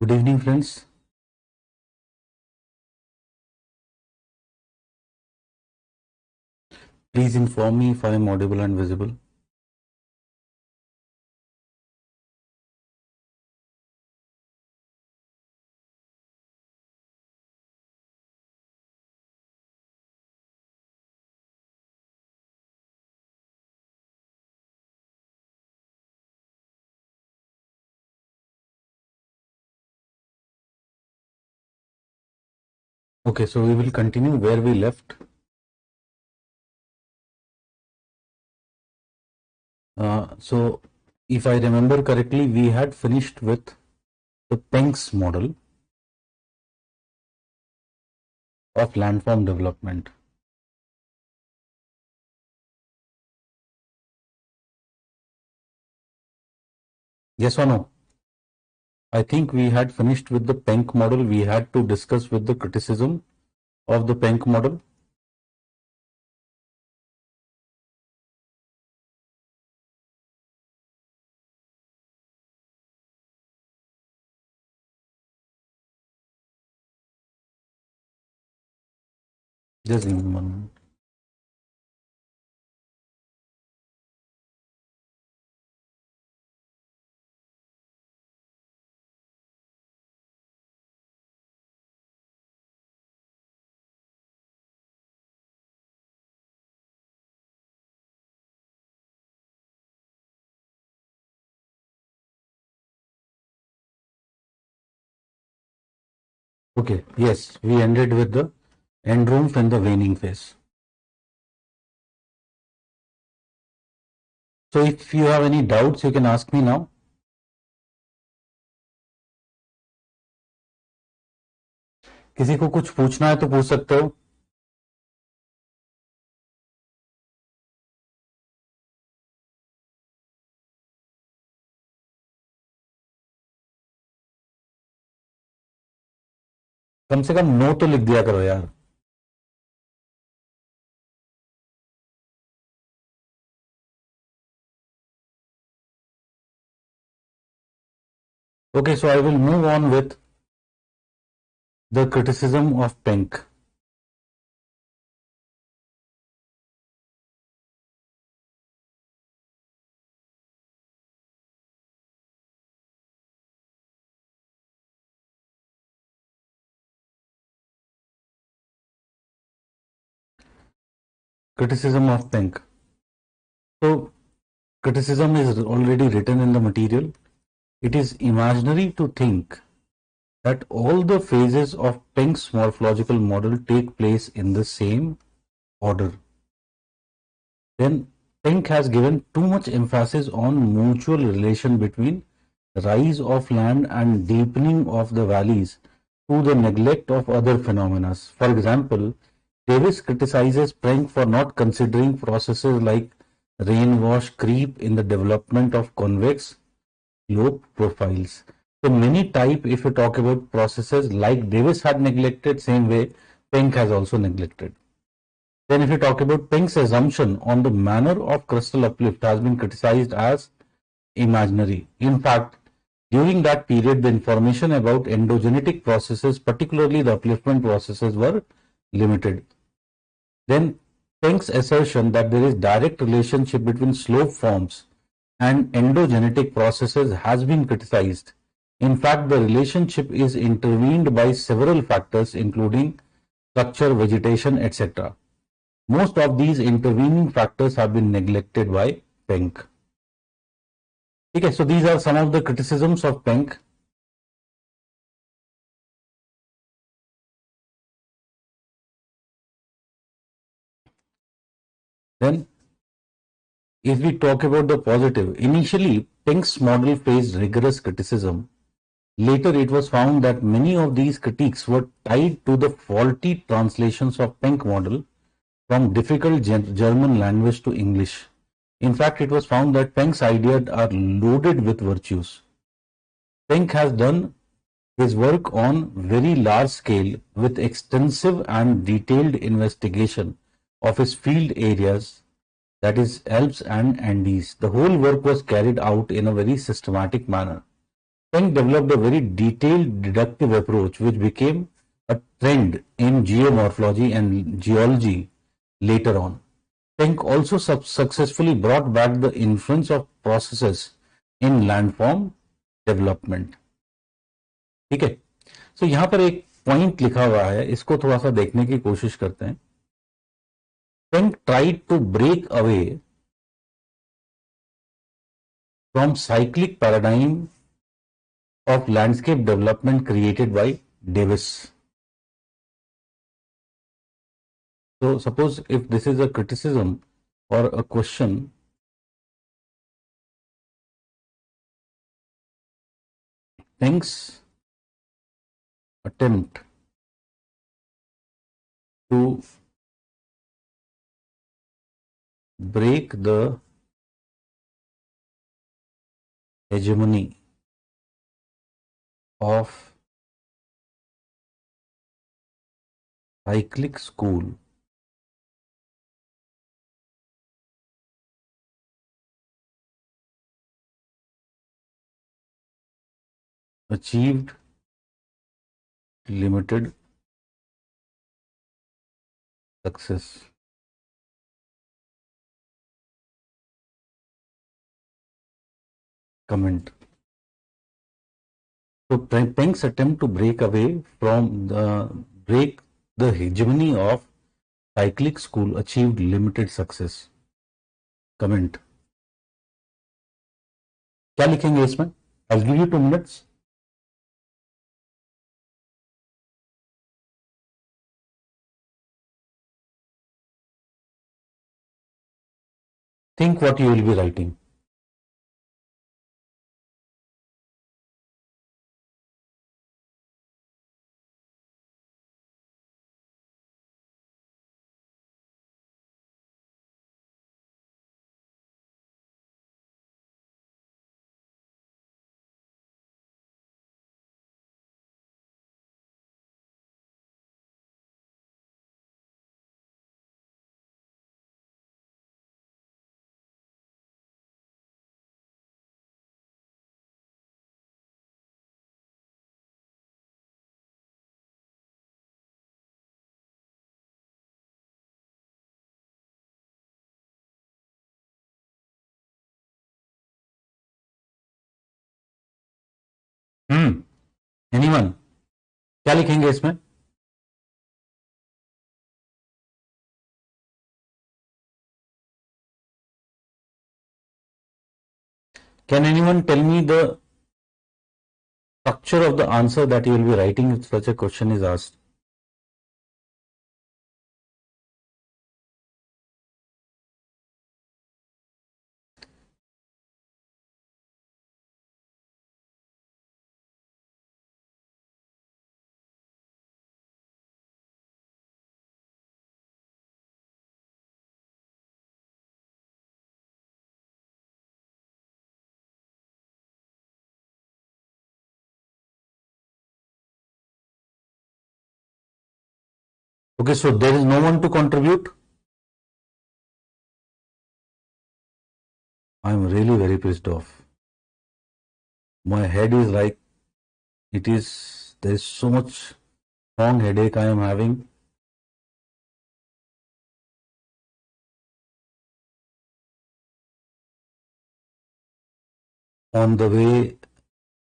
Good evening, friends. Please inform me if I am audible and visible. Okay, so we will continue where we left. So, if I remember correctly, we had finished with the Penk's model of landform development. Yes or no? I think we had finished with the Penk model. We had to discuss with the criticism of the Penk model. Just give me 1 minute. Okay, yes, we ended with the Endrumpf and the waning phase. So, if you have any doubts, you can ask me now. किसी को कुछ पूछना है तो पूछ सकते हो. कम से कम नो तो लिख दिया करो यार. Okay, so I will move on with the criticism of Penck. Criticism of Penck. So, criticism is already written in the material. It is imaginary to think that all the phases of Penck's morphological model take place in the same order. Then Penck has given too much emphasis on mutual relation between rise of land and deepening of the valleys to the neglect of other phenomena. For example, Davis criticizes Penck for not considering processes like rainwash creep in the development of convex slope profiles. So many type, if you talk about processes like Davis had neglected, same way Penck has also neglected. Then if you talk about Penck's assumption on the manner of crustal uplift has been criticized as imaginary. In fact, during that period, the information about endogenetic processes, particularly the upliftment processes, were limited. Then Penck's assertion that there is direct relationship between slope forms and endogenetic processes has been criticized. In fact, the relationship is intervened by several factors including structure, vegetation, etc. Most of these intervening factors have been neglected by Penck. Okay, so these are some of the criticisms of Penck. Then, if we talk about the positive, initially Penck's model faced rigorous criticism. Later, it was found that many of these critiques were tied to the faulty translations of Penck model from difficult German language to English. In fact, it was found that Penck's ideas are loaded with virtues. Penck has done his work on very large scale with extensive and detailed investigation of his field areas, that is Alps and Andes. The whole work was carried out in a very systematic manner. Penck developed a very detailed deductive approach which became a trend in geomorphology and geology later on. Penck also successfully brought back the influence of processes in landform development. ठीक है, so यहां पर एक point लिखा हुआ है, इसको थोड़ा सा देखने की कोशिश करते हैं. Penck tried to break away from cyclic paradigm of landscape development created by Davis. So suppose if this is a criticism or a question, Penck's attempt to break the hegemony of cyclic school achieved limited success. Comment. So Penck's attempt to break the hegemony of cyclic school achieved limited success. Comment. क्या लिखेंगे इसमें? I'll give you 2 minutes. Think what you will be writing. Anyone? क्या लिखेंगे इसमें? Can anyone tell me the structure of the answer that you will be writing if such a question is asked? Okay, so there is no one to contribute. I am really very pissed off. My head is like, there is so much strong headache I am having. On the way,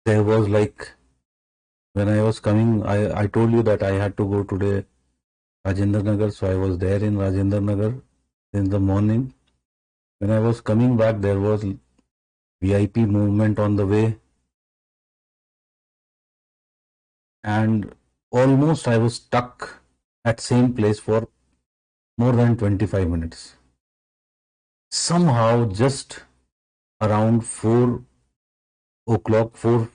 there was like, when I was coming, I told you that I had to go today Rajendra Nagar, so I was there in Rajendra Nagar in the morning. When I was coming back, there was VIP movement on the way, and almost I was stuck at same place for more than 25 minutes. Somehow, just around 4 o'clock, 4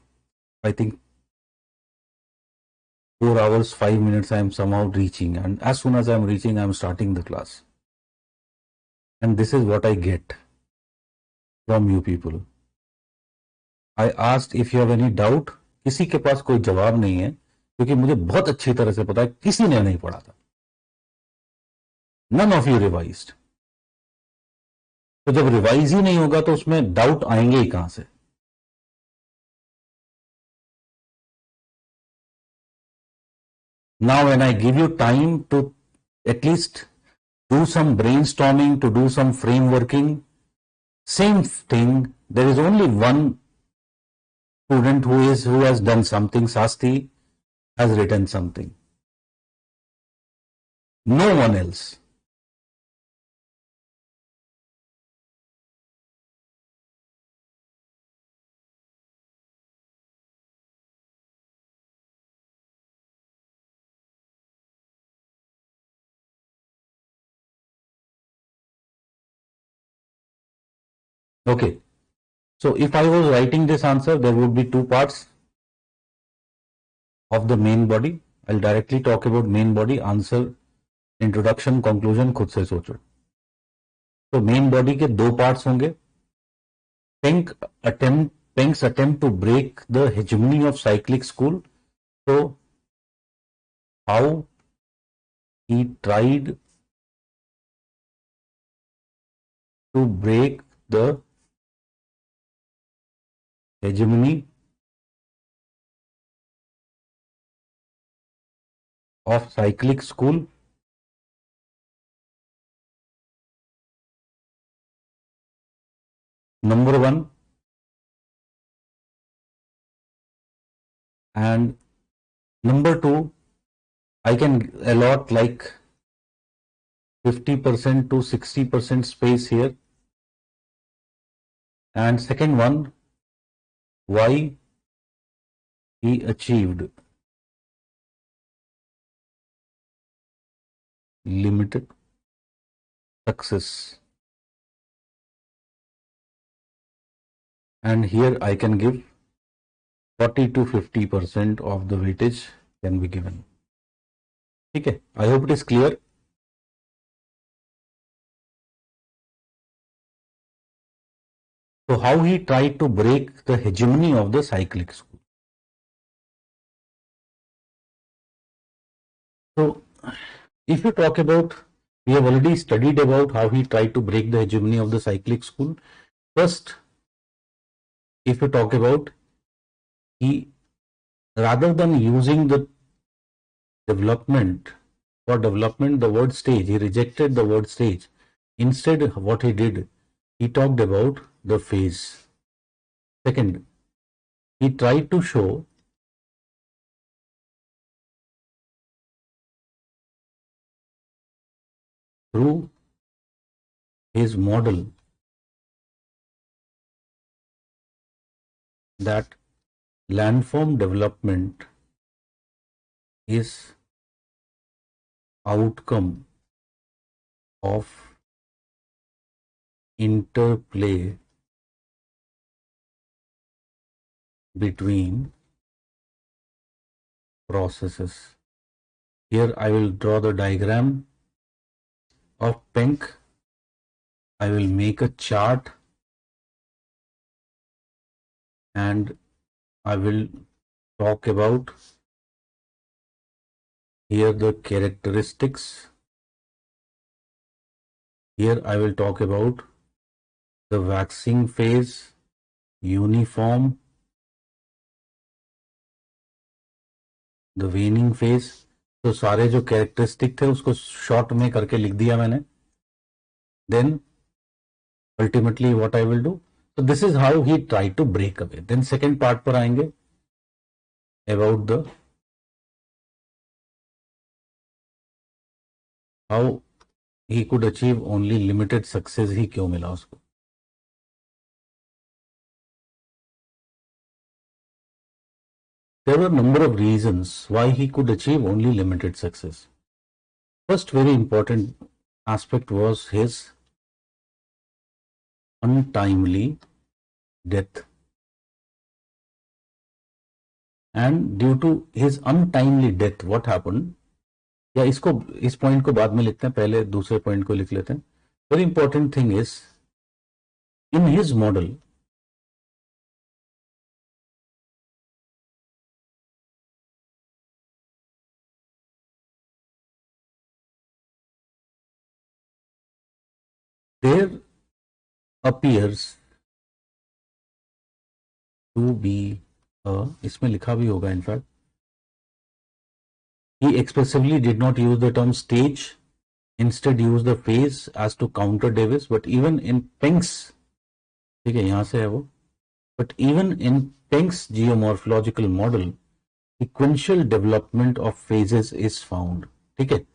hours, 5 minutes, I am somehow reaching. And as soon as I am reaching, I am starting the class. And this is what I get from you people. I asked if you have any doubt. किसी के पास कोई जवाब नहीं है, क्योंकि मुझे बहुत अच्छी तरह से पता है किसी ने नहीं पढ़ा था. None of you revised. तो जब रिवाइज ही नहीं होगा तो उसमें डाउट आएंगे ही कहां से? Now when I give you time to at least do some brainstorming, to do some frameworking, same thing, there is only one student who has done something. Sasti has written something, no one else. Okay, so if I was writing this answer, there would be two parts of the main body. I'll directly talk about main body, answer, introduction, conclusion, खुद से सोचो. तो main body के दो parts होंगे. Penk's attempt to break the hegemony of cyclic school. So how he tried to break the hegemony of cyclic school. Number one. And number two, I can allot like 50% to 60% space here. And second one, why he achieved limited success. And here I can give 40 to 50% of the weightage can be given. Okay, I hope it is clear. So how he tried to break the hegemony of the cyclic school. So if you talk about, we have already studied about how he tried to break the hegemony of the cyclic school. First, if you talk about, he, rather than using the development, for development, the word stage, he rejected the word stage. Instead, what he did, he talked about the phase. Second, he tried to show through his model that landform development is outcome of interplay between processes. Here I will draw the diagram of Penck. I will make a chart and I will talk about here the characteristics. Here I will talk about the waxing phase, uniform, the waning phase. तो सारे जो characteristic थे उसको short में करके लिख दिया मैंने. Then ultimately what I will do, so this is how he tried to break away. Then second part पर आएंगे about the how he could achieve only limited success. ही क्यों मिला उसको. There were a number of reasons why he could achieve only limited success. First very important aspect was his untimely death. And due to his untimely death, what happened? या इसको, इस point को बाद में लिखते हैं, पहले दूसरे पॉइंट को लिख लेते हैं. Very important thing is, in his model there appears to be a, इसमें लिखा भी होगा in fact, He expressively did not use the term stage, instead used the phase as to counter Davis. But even in Penk's, ठीक है यहाँ से है वो, but even in Penk's geomorphological model, sequential development of phases is found. ठीक है,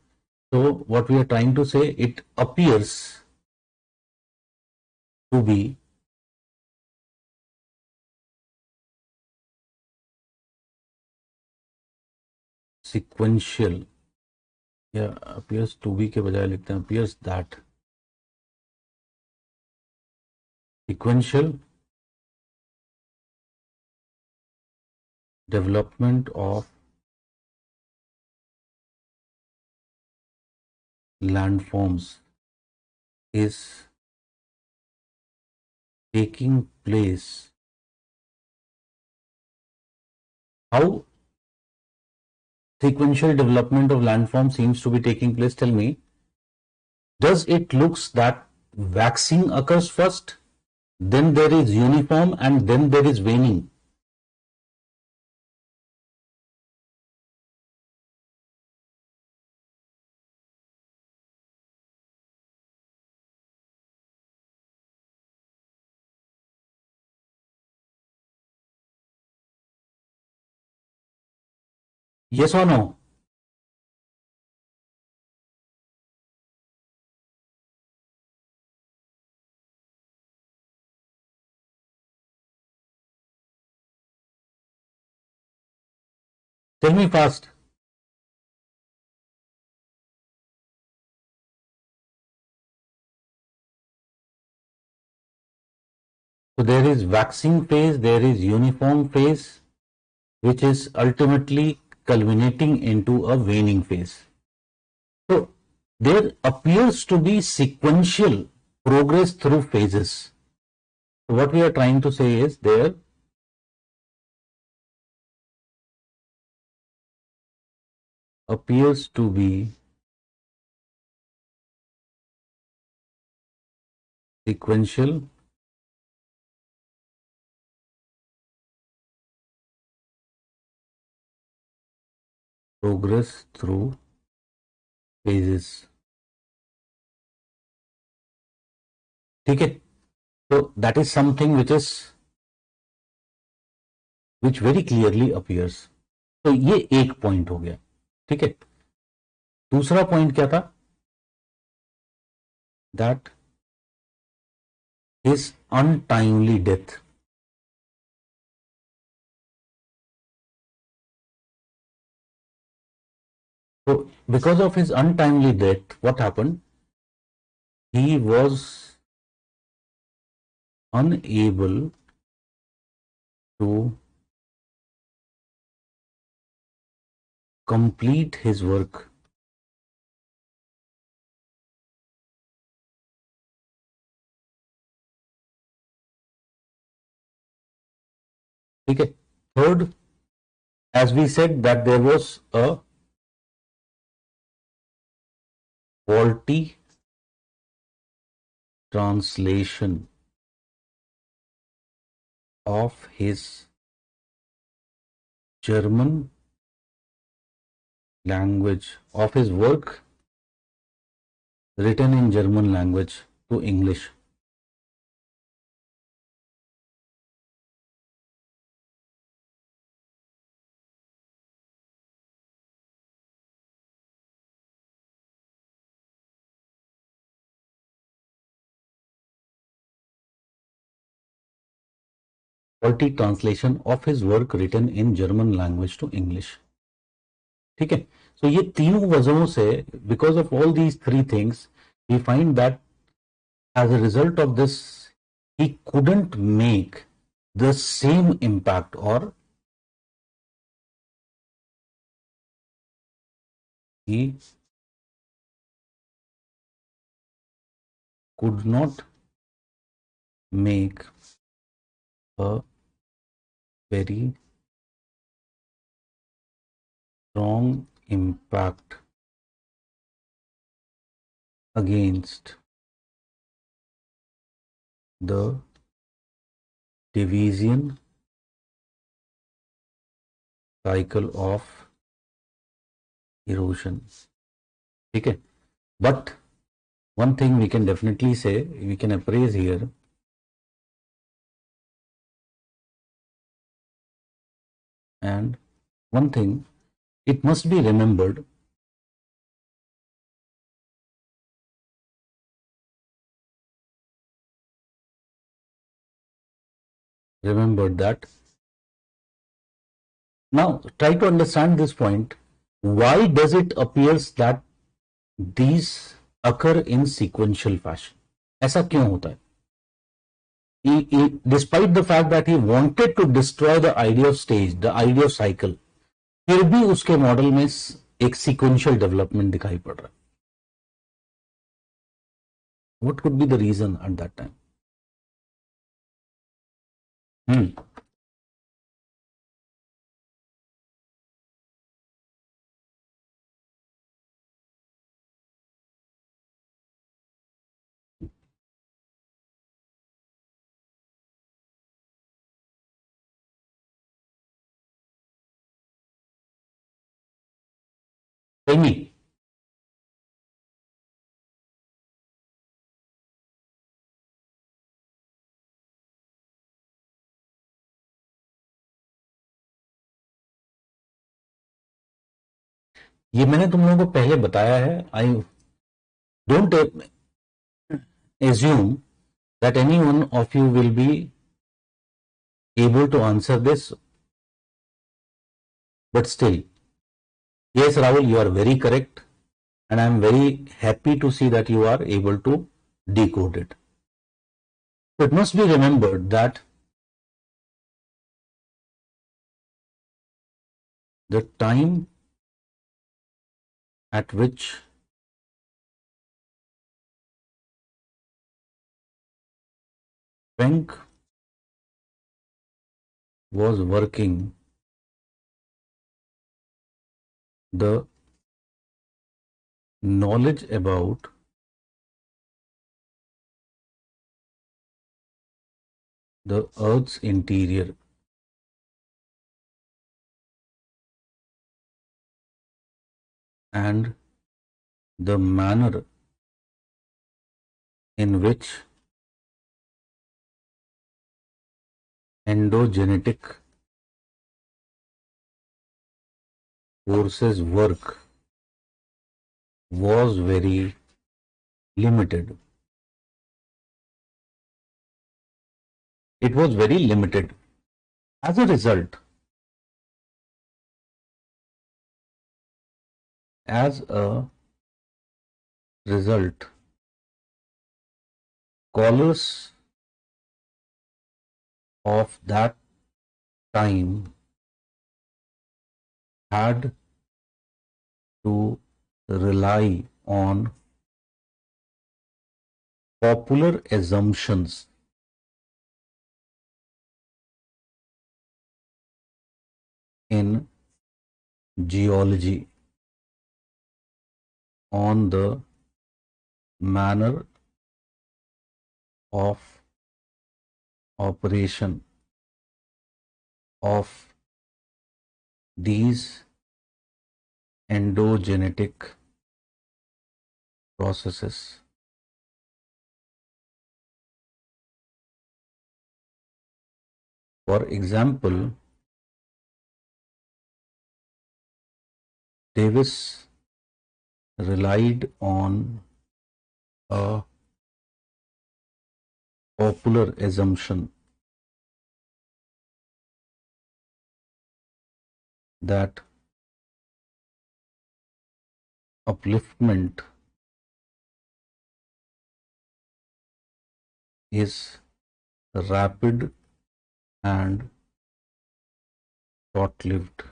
so what we are trying to say, it appears to be sequential, या appears to be के बजाय लिखते हैं appears that sequential development of landforms is taking place. How sequential development of landform seems to be taking place? Tell me, does it looks that waxing occurs first, then there is uniform, and then there is waning? Yes or no? Tell me fast. So there is waxing phase, there is uniform phase, which is ultimately culminating into a waning phase. So there appears to be sequential progress through phases. So what we are trying to say is there appears to be sequential progress through phases. ठीक है, so that is something which very clearly appears. तो ये एक point हो गया. ठीक है, दूसरा पॉइंट क्या था? That his untimely death. So because of his untimely death, what happened? He was unable to complete his work. ठीक है, third, as we said that there was a faulty translation of his German language, of his work written in German language to English. Faulty translation of his work written in German language to English. ठीक है, so ये तीनों वजहों से, because of all these three things, we find that as a result of this, he couldn't make the same impact, or he could not make a very strong impact against the division cycle of erosion. Okay, but one thing we can definitely say, we can appraise here, and one thing, it must be remembered that now try to understand this point. Why does it appears that these occur in sequential fashion? ऐसा क्यों होता है? Despite the fact that he wanted to destroy the idea of stage, the idea of cycle, फिर भी उसके model में एक sequential development दिखाई पड़ रहा है. What could be the reason at that time? Tell me. ये मैंने तुम लोगों को पहले बताया है. I don't assume that any one of you will be able to answer this, but still, yes, Rahul, you are very correct, and I am very happy to see that you are able to decode it. So it must be remembered that the time at which Penck was working, the knowledge about the Earth's interior and the manner in which endogenetic forces work was very limited. It was very limited. As a result, scholars of that time had to rely on popular assumptions in geology on the manner of operation of these endogenetic processes. For example, Davis relied on a popular assumption that upliftment is rapid and short-lived.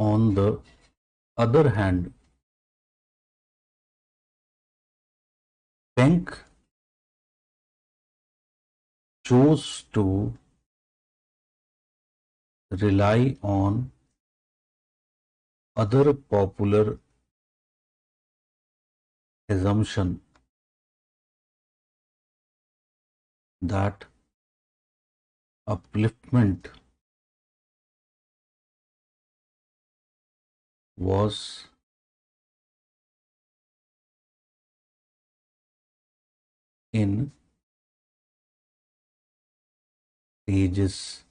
On the other hand, Penck chose to rely on other popular assumption that upliftment was in stages.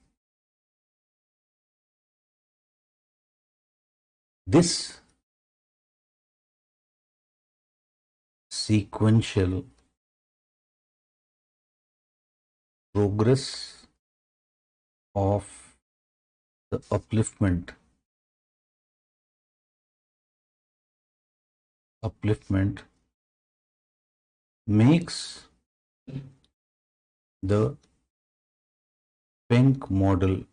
This sequential progress of the upliftment makes the Penck model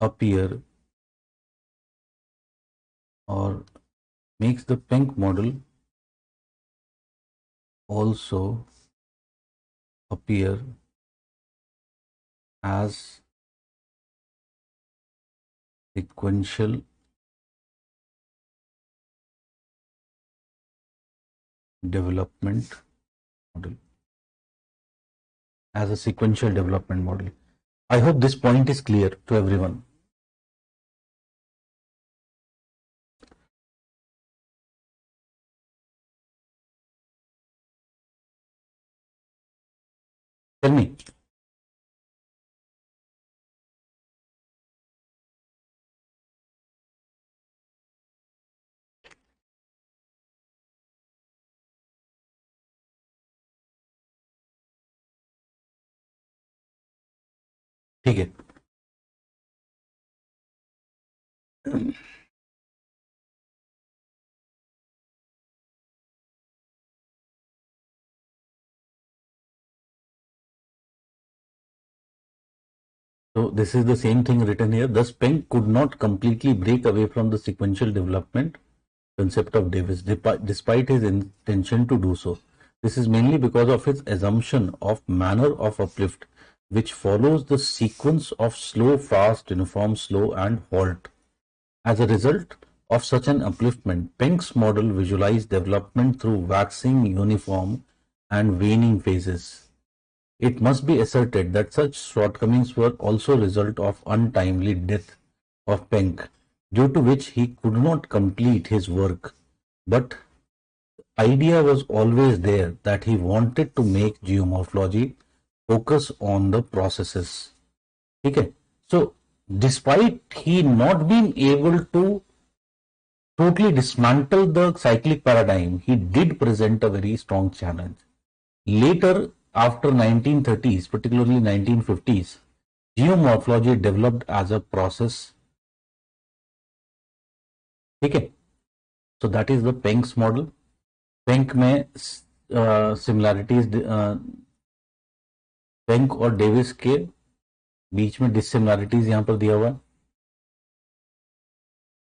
appear, or makes the Penck model also appear as sequential development model. I hope this point is clear to everyone. Tell me. ठीक है. So this is the same thing written here. Thus, Penck could not completely break away from the sequential development concept of Davis, despite his intention to do so. This is mainly because of his assumption of manner of uplift, which follows the sequence of slow, fast, uniform, slow, and halt. As a result of such an upliftment, Penck's model visualized development through waxing, uniform, and waning phases. It must be asserted that such shortcomings were also a result of untimely death of Penck, due to which he could not complete his work. But the idea was always there that he wanted to make geomorphology focus on the processes. Okay, so despite he not being able to totally dismantle the cyclic paradigm, he did present a very strong challenge. Later, after 1930s, particularly 1950s, geomorphology developed as a process. Okay, so that is the Penck's model. Penck में similarities, Penck और Davis के बीच में dissimilarities यहां पर दिया हुआ है.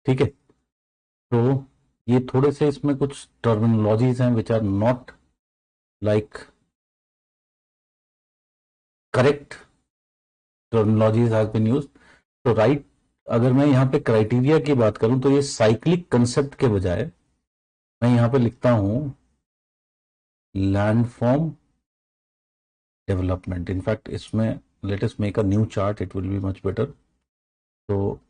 ठीक है, तो ये थोड़े से इसमें कुछ टर्मिनोलॉजीज हैं which are not like correct terminologies has been used. तो राइट, अगर मैं यहाँ पे क्राइटेरिया की बात करूं तो ये साइक्लिक कंसेप्ट के बजाय मैं यहाँ पे लिखता हूं लैंडफॉर्म डेवलपमेंट. इनफैक्ट इसमें let us make a new chart, it will be much better. तो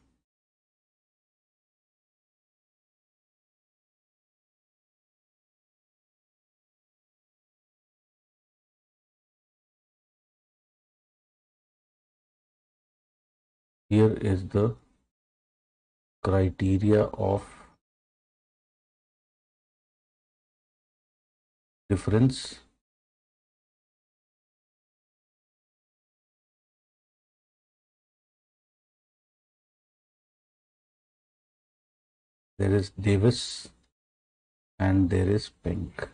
here is the criteria of difference there is Davis and there is Penck.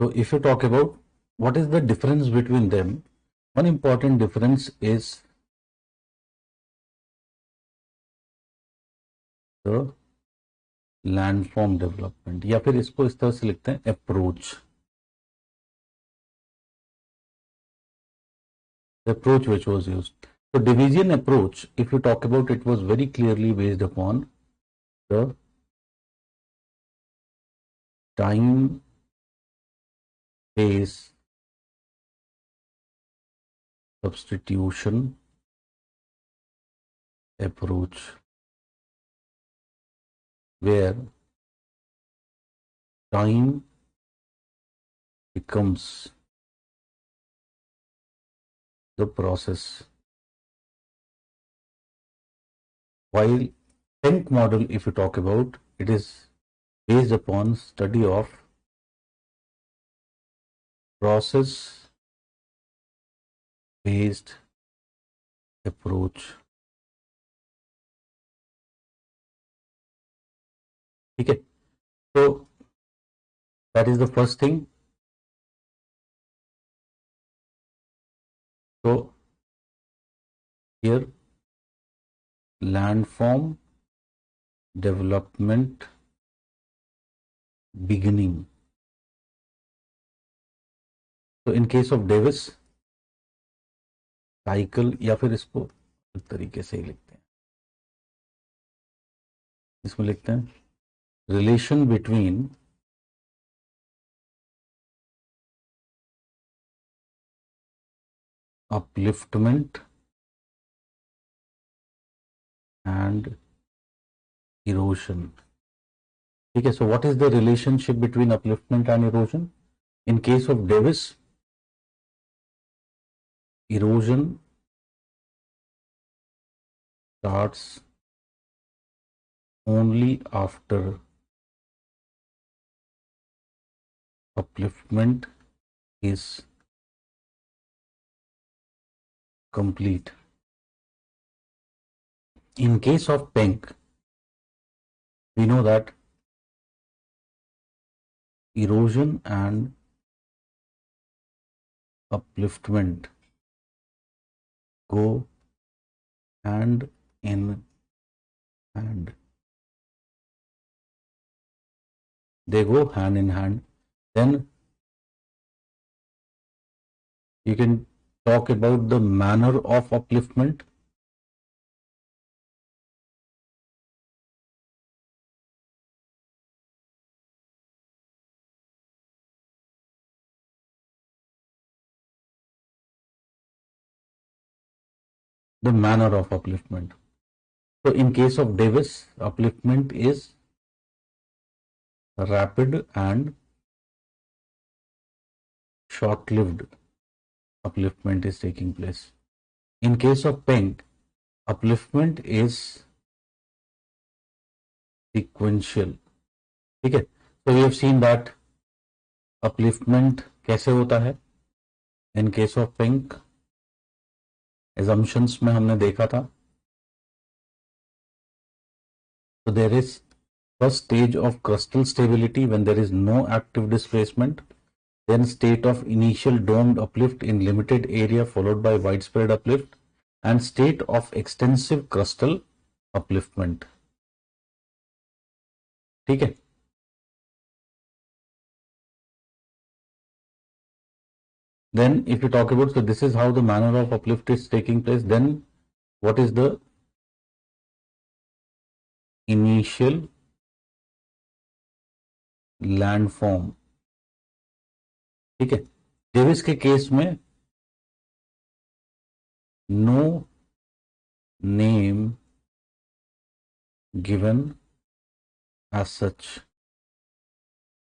So if you talk about what is the difference between them, one important difference is the landform development, या फिर इसको इस तरह से लिखते हैं approach. The approach which was used. So division approach, if you talk about it, was very clearly based upon the time phase substitution approach, where time becomes the process. While PENC model, if you talk about, it is based upon study of process based approach. Okay, so that is the first thing. So here, landform development beginning. तो in case of Davis cycle, या फिर इसको इस तरीके से ही लिखते हैं, इसमें लिखते हैं relation between upliftment and erosion. ठीक है, so what is the relationship between upliftment and erosion? In case of Davis, erosion starts only after upliftment is complete. In case of PENC, we know that erosion and upliftment go hand in hand. They go hand in hand. Then you can talk about the manner of upliftment. The manner of upliftment. So in case of Davis, upliftment is rapid and short-lived. Upliftment is taking place. In case of PENC, upliftment is sequential. ठीक है, so we have seen that upliftment कैसे होता है. In case of PENC, assumptions में हमने देखा था. So there is first stage of crustal stability when there is no active displacement, then state of initial domed uplift in limited area followed by widespread uplift, and state of extensive crustal upliftment. ठीक है, then if you talk about, so this is how the manner of uplift is taking place. Then what is the initial landform? ठीक है, Davis के case में no name given as such.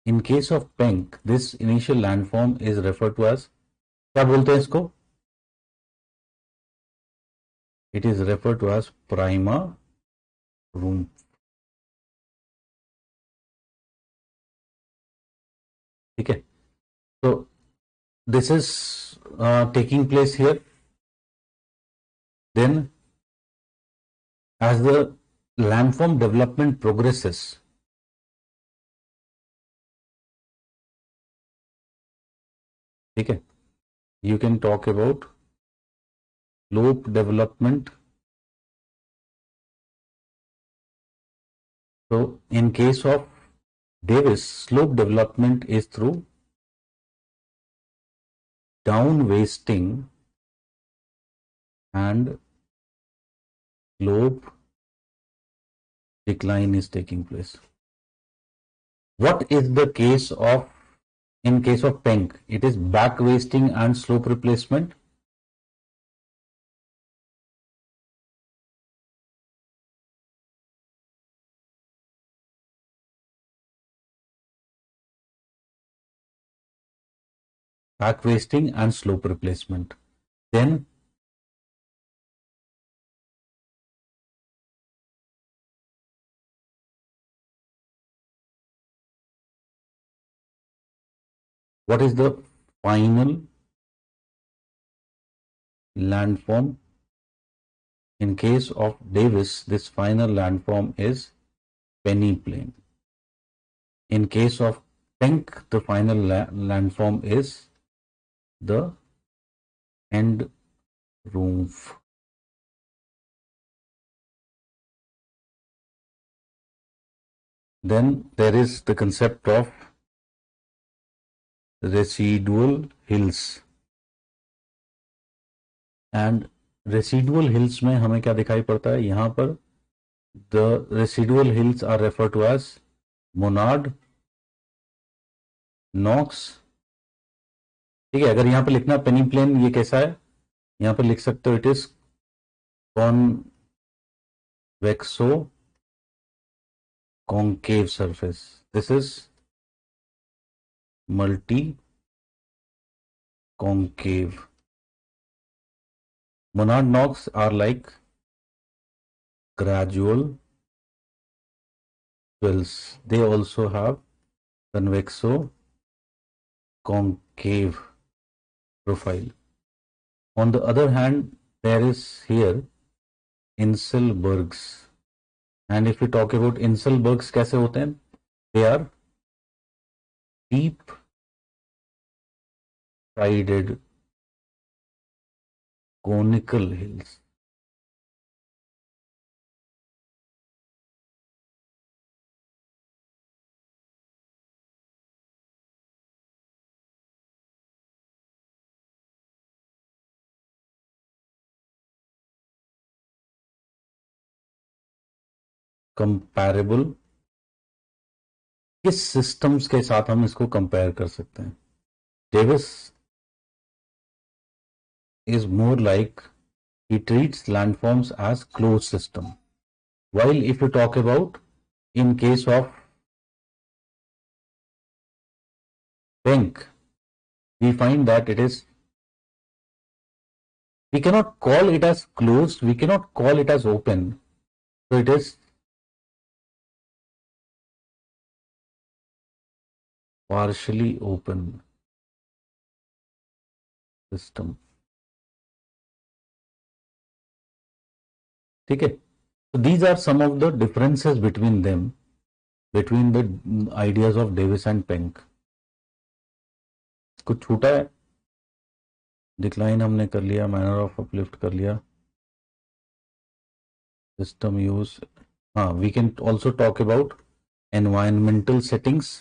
In case of PENC, this initial landform is referred to as, क्या बोलते हैं इसको? It is referred to as prima room. ठीक है, so this is taking place here. Then as the landform development progresses, ठीक है, you can talk about slope development. So in case of Davis, slope development is through down wasting and slope decline is taking place. What is the case of In case of PENK, it is back wasting and slope replacement. Back wasting and slope replacement. Then what is the final landform? In case of Davis, this final landform is penny plane. In case of PENK, the final landform is the end roof. Then there is the concept of residual hills. And residual hills में हमें क्या दिखाई पड़ता है यहाँ पर? The residual hills are referred to as Monad, Knox. ठीक है, अगर यहाँ पे लिखना पेनी प्लेन ये कैसा है, यहाँ पे लिख सकते हो it is convexo concave surface. This is multi concave. Monad Knox are like gradual swells. They also have convexo concave profile. On the other hand, there is here Inselbergs. And if we talk about Inselbergs, कैसे होते हैं? They are deep sided conical hills. Comparable, किस systems के साथ हम इसको compare कर सकते हैं? Davis is more like he treats landforms as closed system, while if you talk about in case of PENK, we find that it is, we cannot call it as closed, we cannot call it as open, so it is partially open system. ठीक है, so these are some of the differences between them, between the ideas of Davis and PENK. कुछ छूटा है? Decline हमने कर लिया, manner of uplift कर लिया, सिस्टम यूज, हाँ, we can also talk about environmental settings.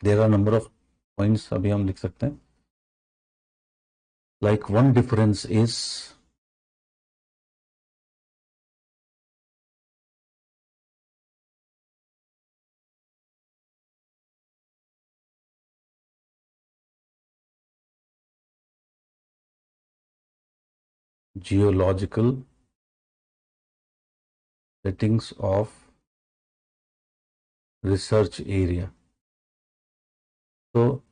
There are number of points अभी हम लिख सकते हैं. Like one difference is geological settings of research area. So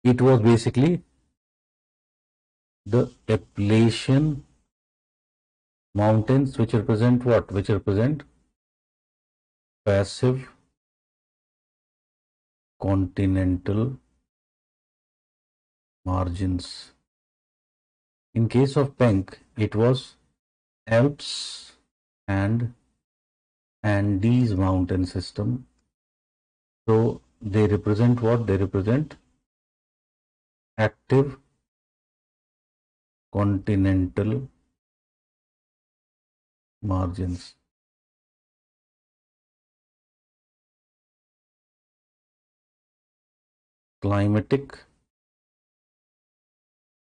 it was basically the Appalachian mountains, which represent what? Which represent passive continental margins. In case of PENK, it was Alps and Andes mountain system. So they represent what? They represent active continental margins. Climatic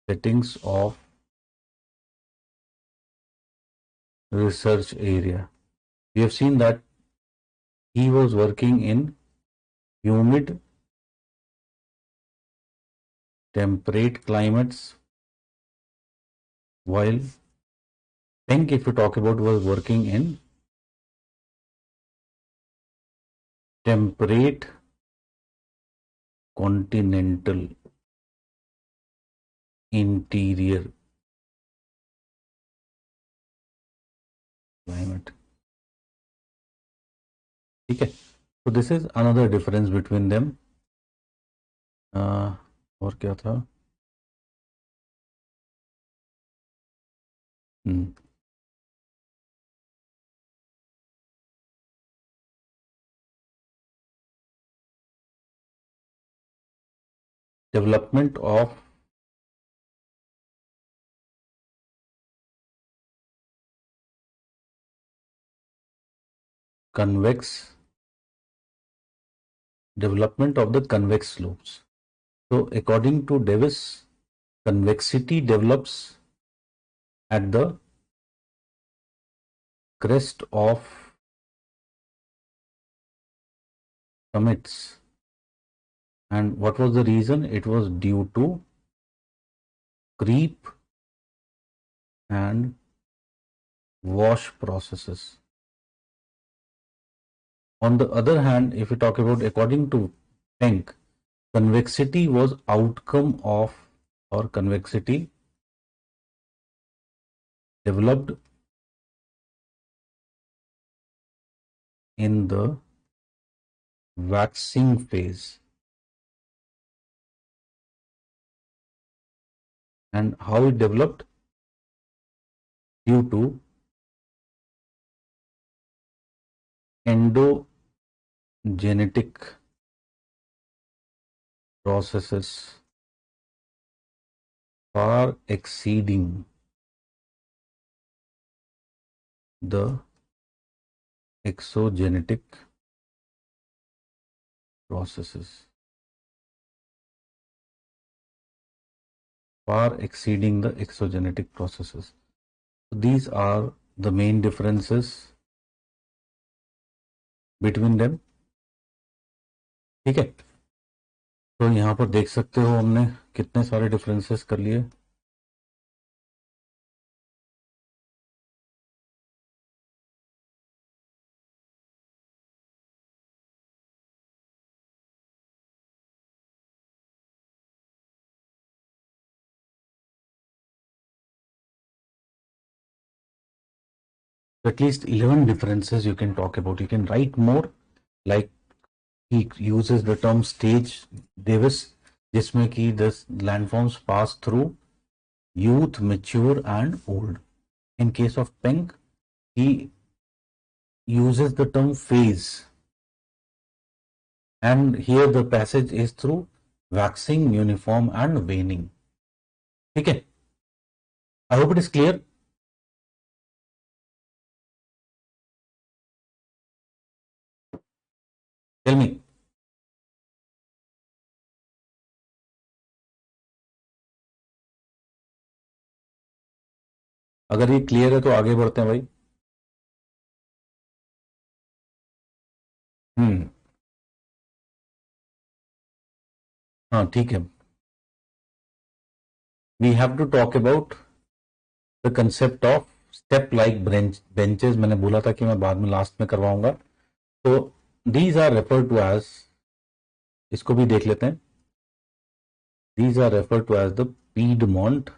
settings of research area. We have seen that he was working in humid, temperate climates, while Penck, if you talk about, was working in temperate continental interior climate. ठीक है, so this is another difference between them. और क्या था? Development of development of the convex slopes. So according to Davis, convexity develops at the crest of summits. And what was the reason? It was due to creep and wash processes. On the other hand, if we talk about, according to Penck, convexity was outcome of, or convexity developed in the waxing phase. And how it developed? Due to endogenetic processes far exceeding the exogenetic processes. Far exceeding the exogenetic processes. So these are the main differences between them. ठीक है, तो यहाँ पर देख सकते हो हमने कितने सारे डिफरेंसेस कर लिए. At least 11 differences you can talk about. You can write more, like he uses the term stage Davis, जिसमें कि the landforms pass through youth, mature and old. In case of Penck, he uses the term phase, and here the passage is through waxing, uniform and waning. ठीक है, I hope it is clear. Tell me. अगर ये clear है तो आगे बढ़ते हैं भाई. हाँ ठीक है. We have to talk about the concept of step like benches. मैंने बोला था कि मैं बाद में लास्ट में करवाऊंगा. तो these are referred to as, इसको भी देख लेते हैं. These are referred to as the Piedmont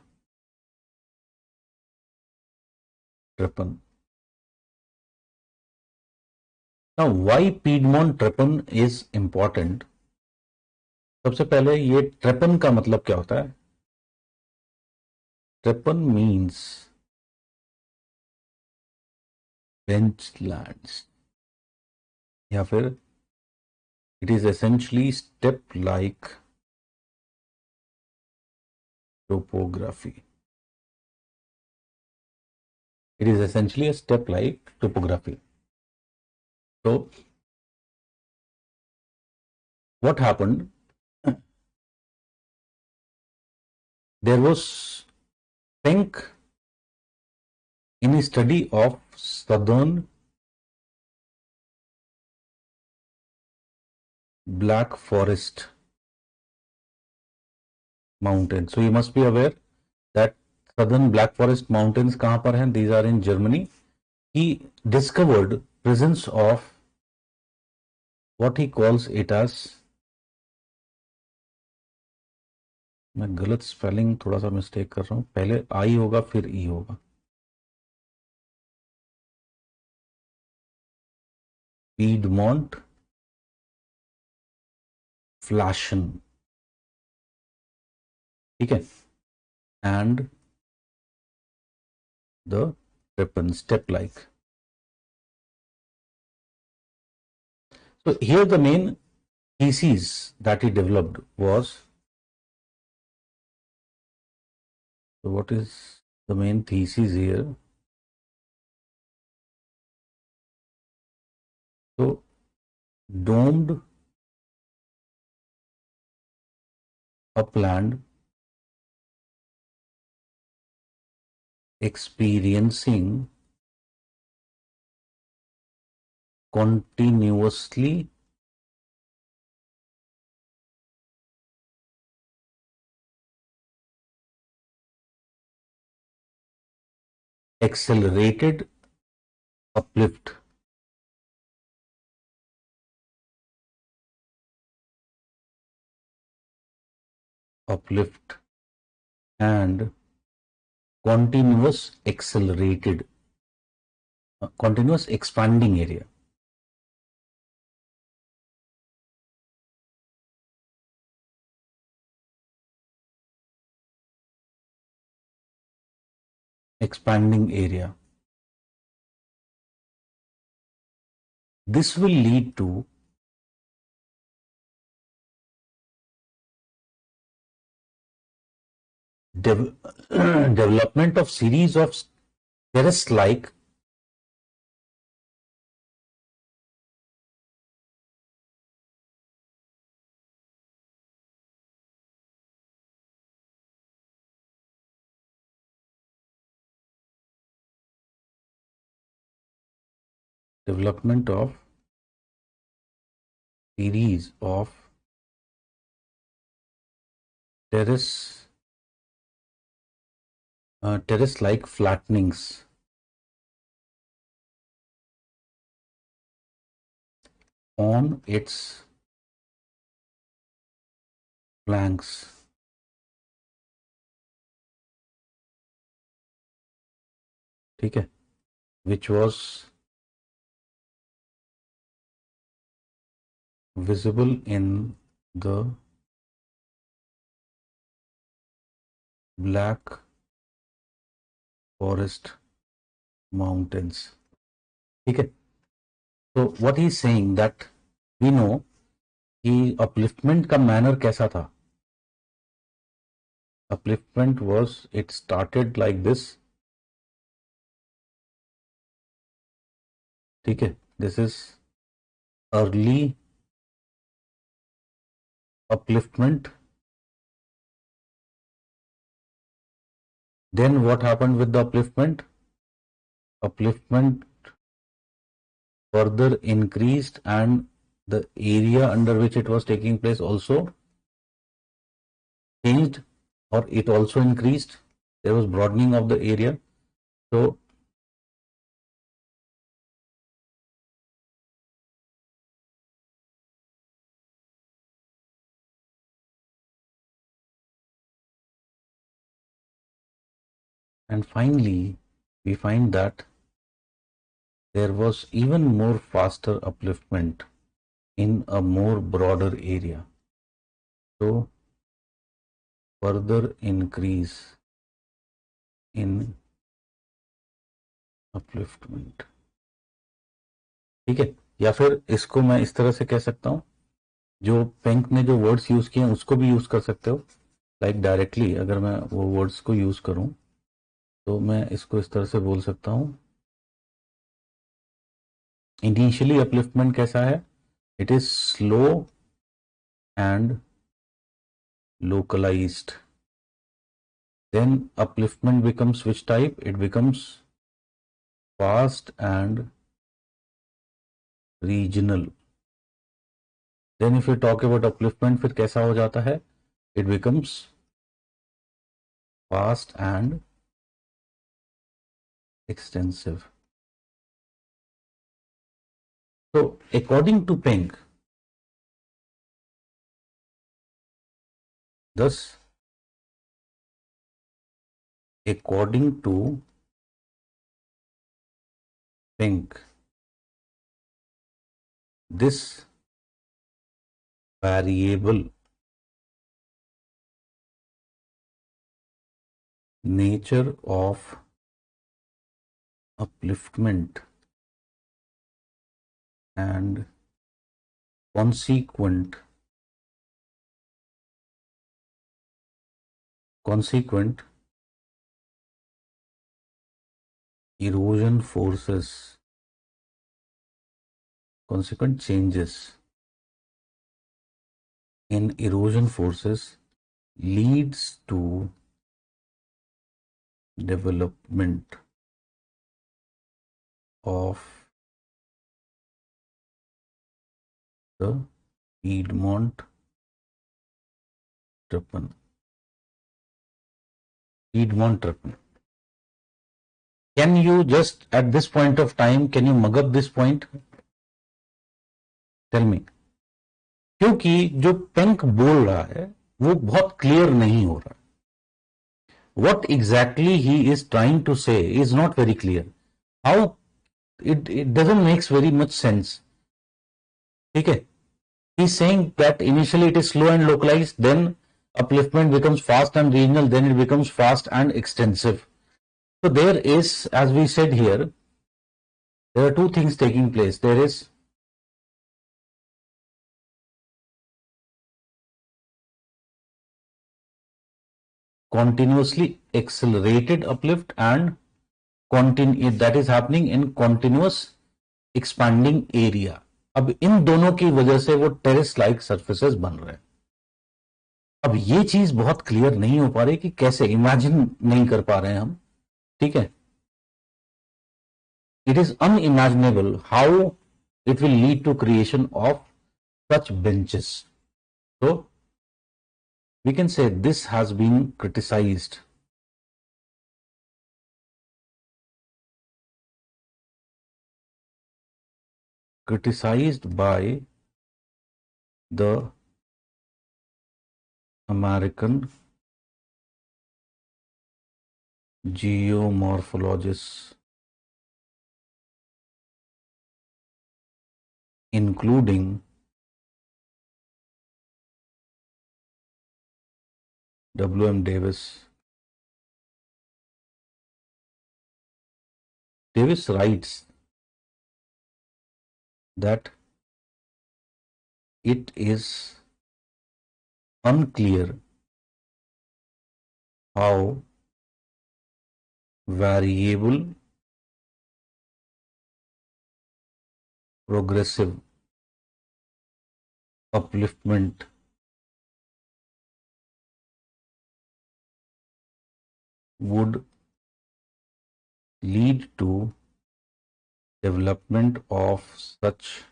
trepan. Now why Piedmont trepan is important? सबसे पहले ये trepan का मतलब क्या होता है? Trepan means benchlands, या फिर it is essentially step like topography. It is essentially a step like topography. So what happened? there was Penck in a study of southern Black Forest mountain. So you must be aware that southern Black Forest mountains kahan par hain? These are in Germany. He discovered presence of what he calls it as, मैं गलत spelling थोड़ा सा mistake कर रहा हूं, पहले आई होगा फिर ई होगा, पीडमोंट फ्लैशन, ठीक है, and the ribbon step like. So here the main thesis that he developed was, so what is the main thesis here? So domed upland experiencing continuously accelerated uplift and continuous continuous expanding area. Expanding area. This will lead to development of series of terrace-like development of series of terrace-like flattenings on its flanks. ठीक है, which was visible in the Black Forest mountains. ठीक है, so what he is saying that we know कि upliftment का manner कैसा था. Upliftment was, it started like this. ठीक है, this is early upliftment. Then what happened with the upliftment? Upliftment further increased and the area under which it was taking place also changed, or it also increased. There was broadening of the area. So and finally we find that there was even more faster upliftment in a more broader area. So further increase in upliftment. ठीक है, या फिर इसको मैं इस तरह से कह सकता हूं, जो पेंक ने जो वर्ड्स यूज किए हैं उसको भी यूज कर सकते हो. लाइक डायरेक्टली अगर मैं वो वर्ड्स को यूज करूं तो मैं इसको इस तरह से बोल सकता हूं. इनिशियली अपलिफ्टमेंट कैसा है? It is slow and localised. Then upliftment becomes which type? It becomes fast and regional. Then if you talk about upliftment, फिर कैसा हो जाता है? It becomes fast and extensive. So according to Peng, thus according to Peng, this variable nature of upliftment and consequent erosion forces, consequent changes in erosion forces leads to development of the Piedmont Triple. Can you just at this point of time, can you mug up this point? Tell me. क्योंकि जो Penck बोल रहा है वो बहुत clear नहीं हो रहा. What exactly he is trying to say is not very clear. How it doesn't makes very much sense. ठीक है? He's saying that initially it is slow and localized, then upliftment becomes fast and regional, then it becomes fast and extensive. So there is, as we said here, there are two things taking place. There is continuously accelerated uplift and that is happening in continuous expanding area. अब इन दोनों की वजह से वो terrace like surfaces बन रहे हैं. अब ये चीज बहुत क्लियर नहीं हो पा रही कि कैसे, इमेजिन नहीं कर पा रहे हैं हम. ठीक है. It is unimaginable how it will lead to creation of such benches. So we can say this has been criticized. Criticized by the American geomorphologists, including W.M. Davis. Davis writes that it is unclear how variable progressive upliftment would lead to development of such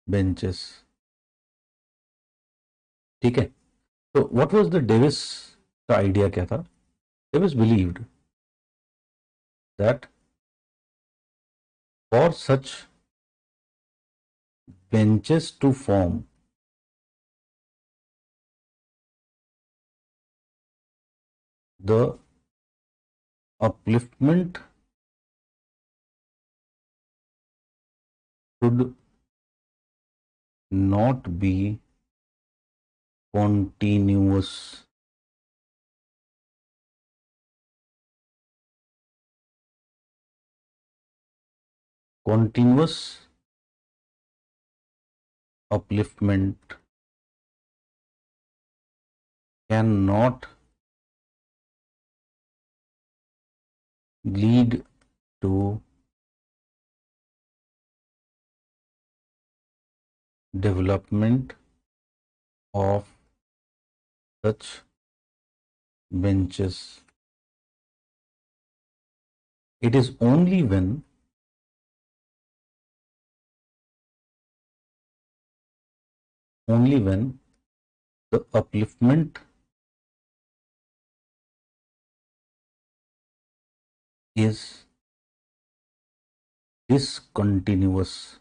benches. ठीक है. So what was the Davis का idea क्या था? Davis believed that for such benches to form, the upliftment should not be continuous. Continuous upliftment cannot lead to development of such benches. It is only when the upliftment is discontinuous.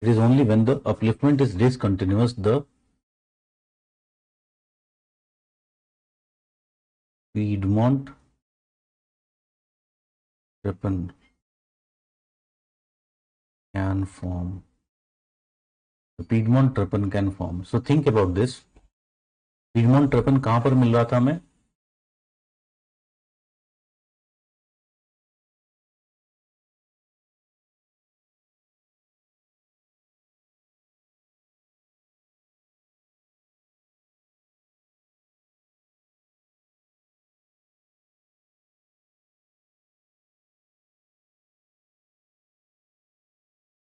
It is only when the upliftment is discontinuous, the Piedmont-Trippin can form. The Piedmont-Trippin can form. So think about this. Piedmont-Trippin कहाँ पर मिल रहा था हमें?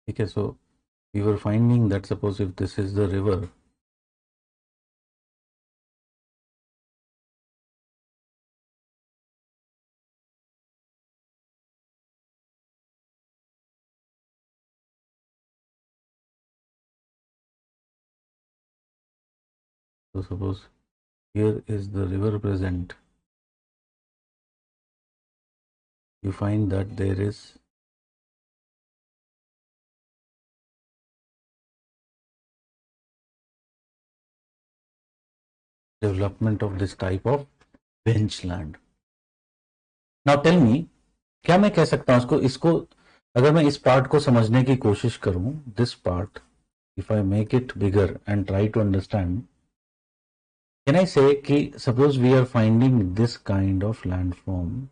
Okay, so we were finding that suppose if this is the river, so suppose here is the river present, you find that there is development of this type of bench land. Now tell me, क्या मैं कह सकता हूं इसको अगर मैं इस part को समझने की कोशिश करूं, this part, if I make it bigger and try to understand, can I say कि suppose we are finding this kind of landform,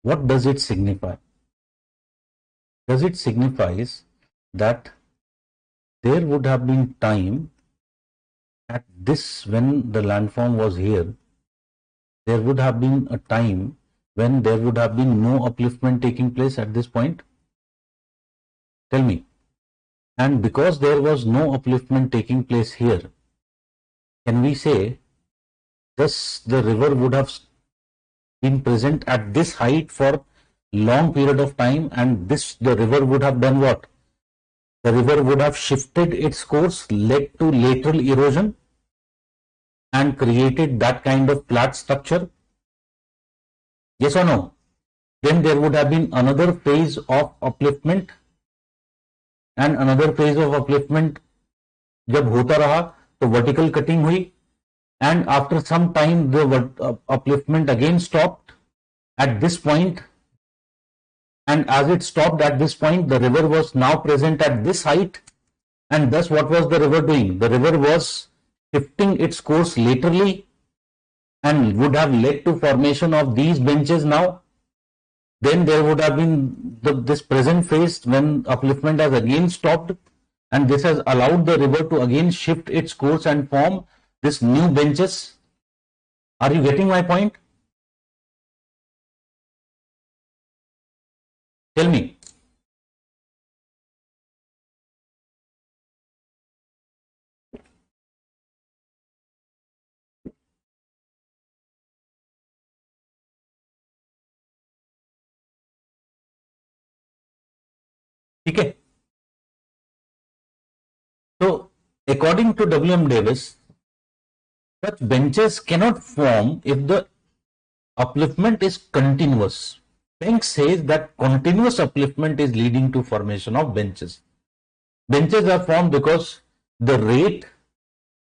what does it signify? Does it signifies that there would have been time at this when the landform was here, there would have been a time when there would have been no upliftment taking place at this point? Tell me. And because there was no upliftment taking place here, can we say thus the river would have been present at this height for long period of time, and the river would have done what? The river would have shifted its course, led to lateral erosion and created that kind of flat structure? Yes or no? Then there would have been another phase of upliftment, and another phase of upliftment जब होता रहा तो vertical cutting हुई, and after some time the upliftment again stopped at this point, and as it stopped at this point, the river was now present at this height, and thus what was the river doing? The river was shifting its course laterally and would have led to formation of these benches now. Then there would have been this present phase when upliftment has again stopped, and this has allowed the river to again shift its course and form this new benches. Are you getting my point? Tell me. ठीक है. So according to W.M. Davis, such benches cannot form if the upliftment is continuous. Penck says that continuous upliftment is leading to formation of benches. Benches are formed because the rate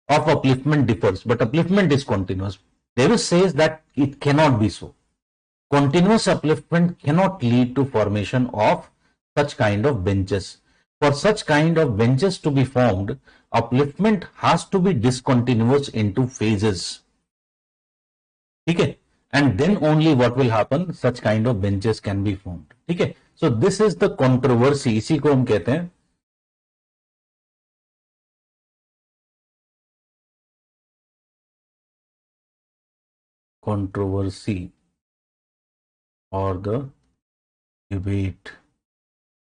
of upliftment differs, but upliftment is continuous. Davis says that it cannot be so. Continuous upliftment cannot lead to formation of such kind of benches. For such kind of benches to be formed, upliftment has to be discontinuous into phases. Okay? And then only what will happen, such kind of benches can be formed. Okay? So this is the controversy. इसी को हम कहते हैं controversy or the debate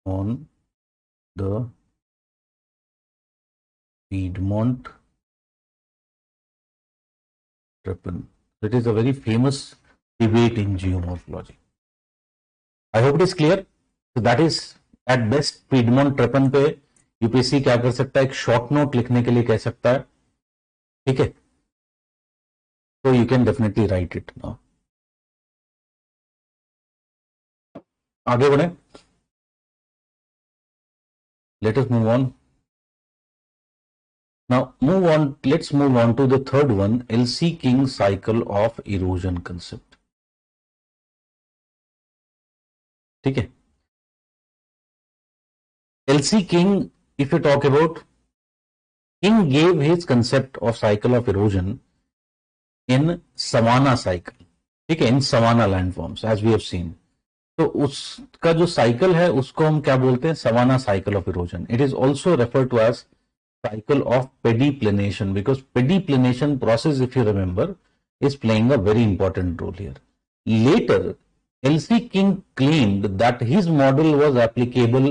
on the Piedmont Trepan. It is a very famous debate in geomorphology. I hope it is clear. So that is at best Piedmont Trepan पे UPSC क्या कर सकता है, एक शॉर्ट नोट लिखने के लिए कह सकता है, ठीक है. तो you can definitely right it now. आगे बढ़े. Let us move on. Now let's move on to the third one, L.C. King cycle of erosion concept. ठीक है. L.C. King, if you talk about, King gave his concept of cycle of erosion in savanna cycle. ठीक है, in savanna landforms, as we have seen. तो उसका जो cycle है उसको हम क्या बोलते हैं, savanna cycle of erosion. It is also refer to as cycle of pediplenation, because pediplenation process, if you remember, is playing a very important role here. Later, L.C. King claimed that his model was applicable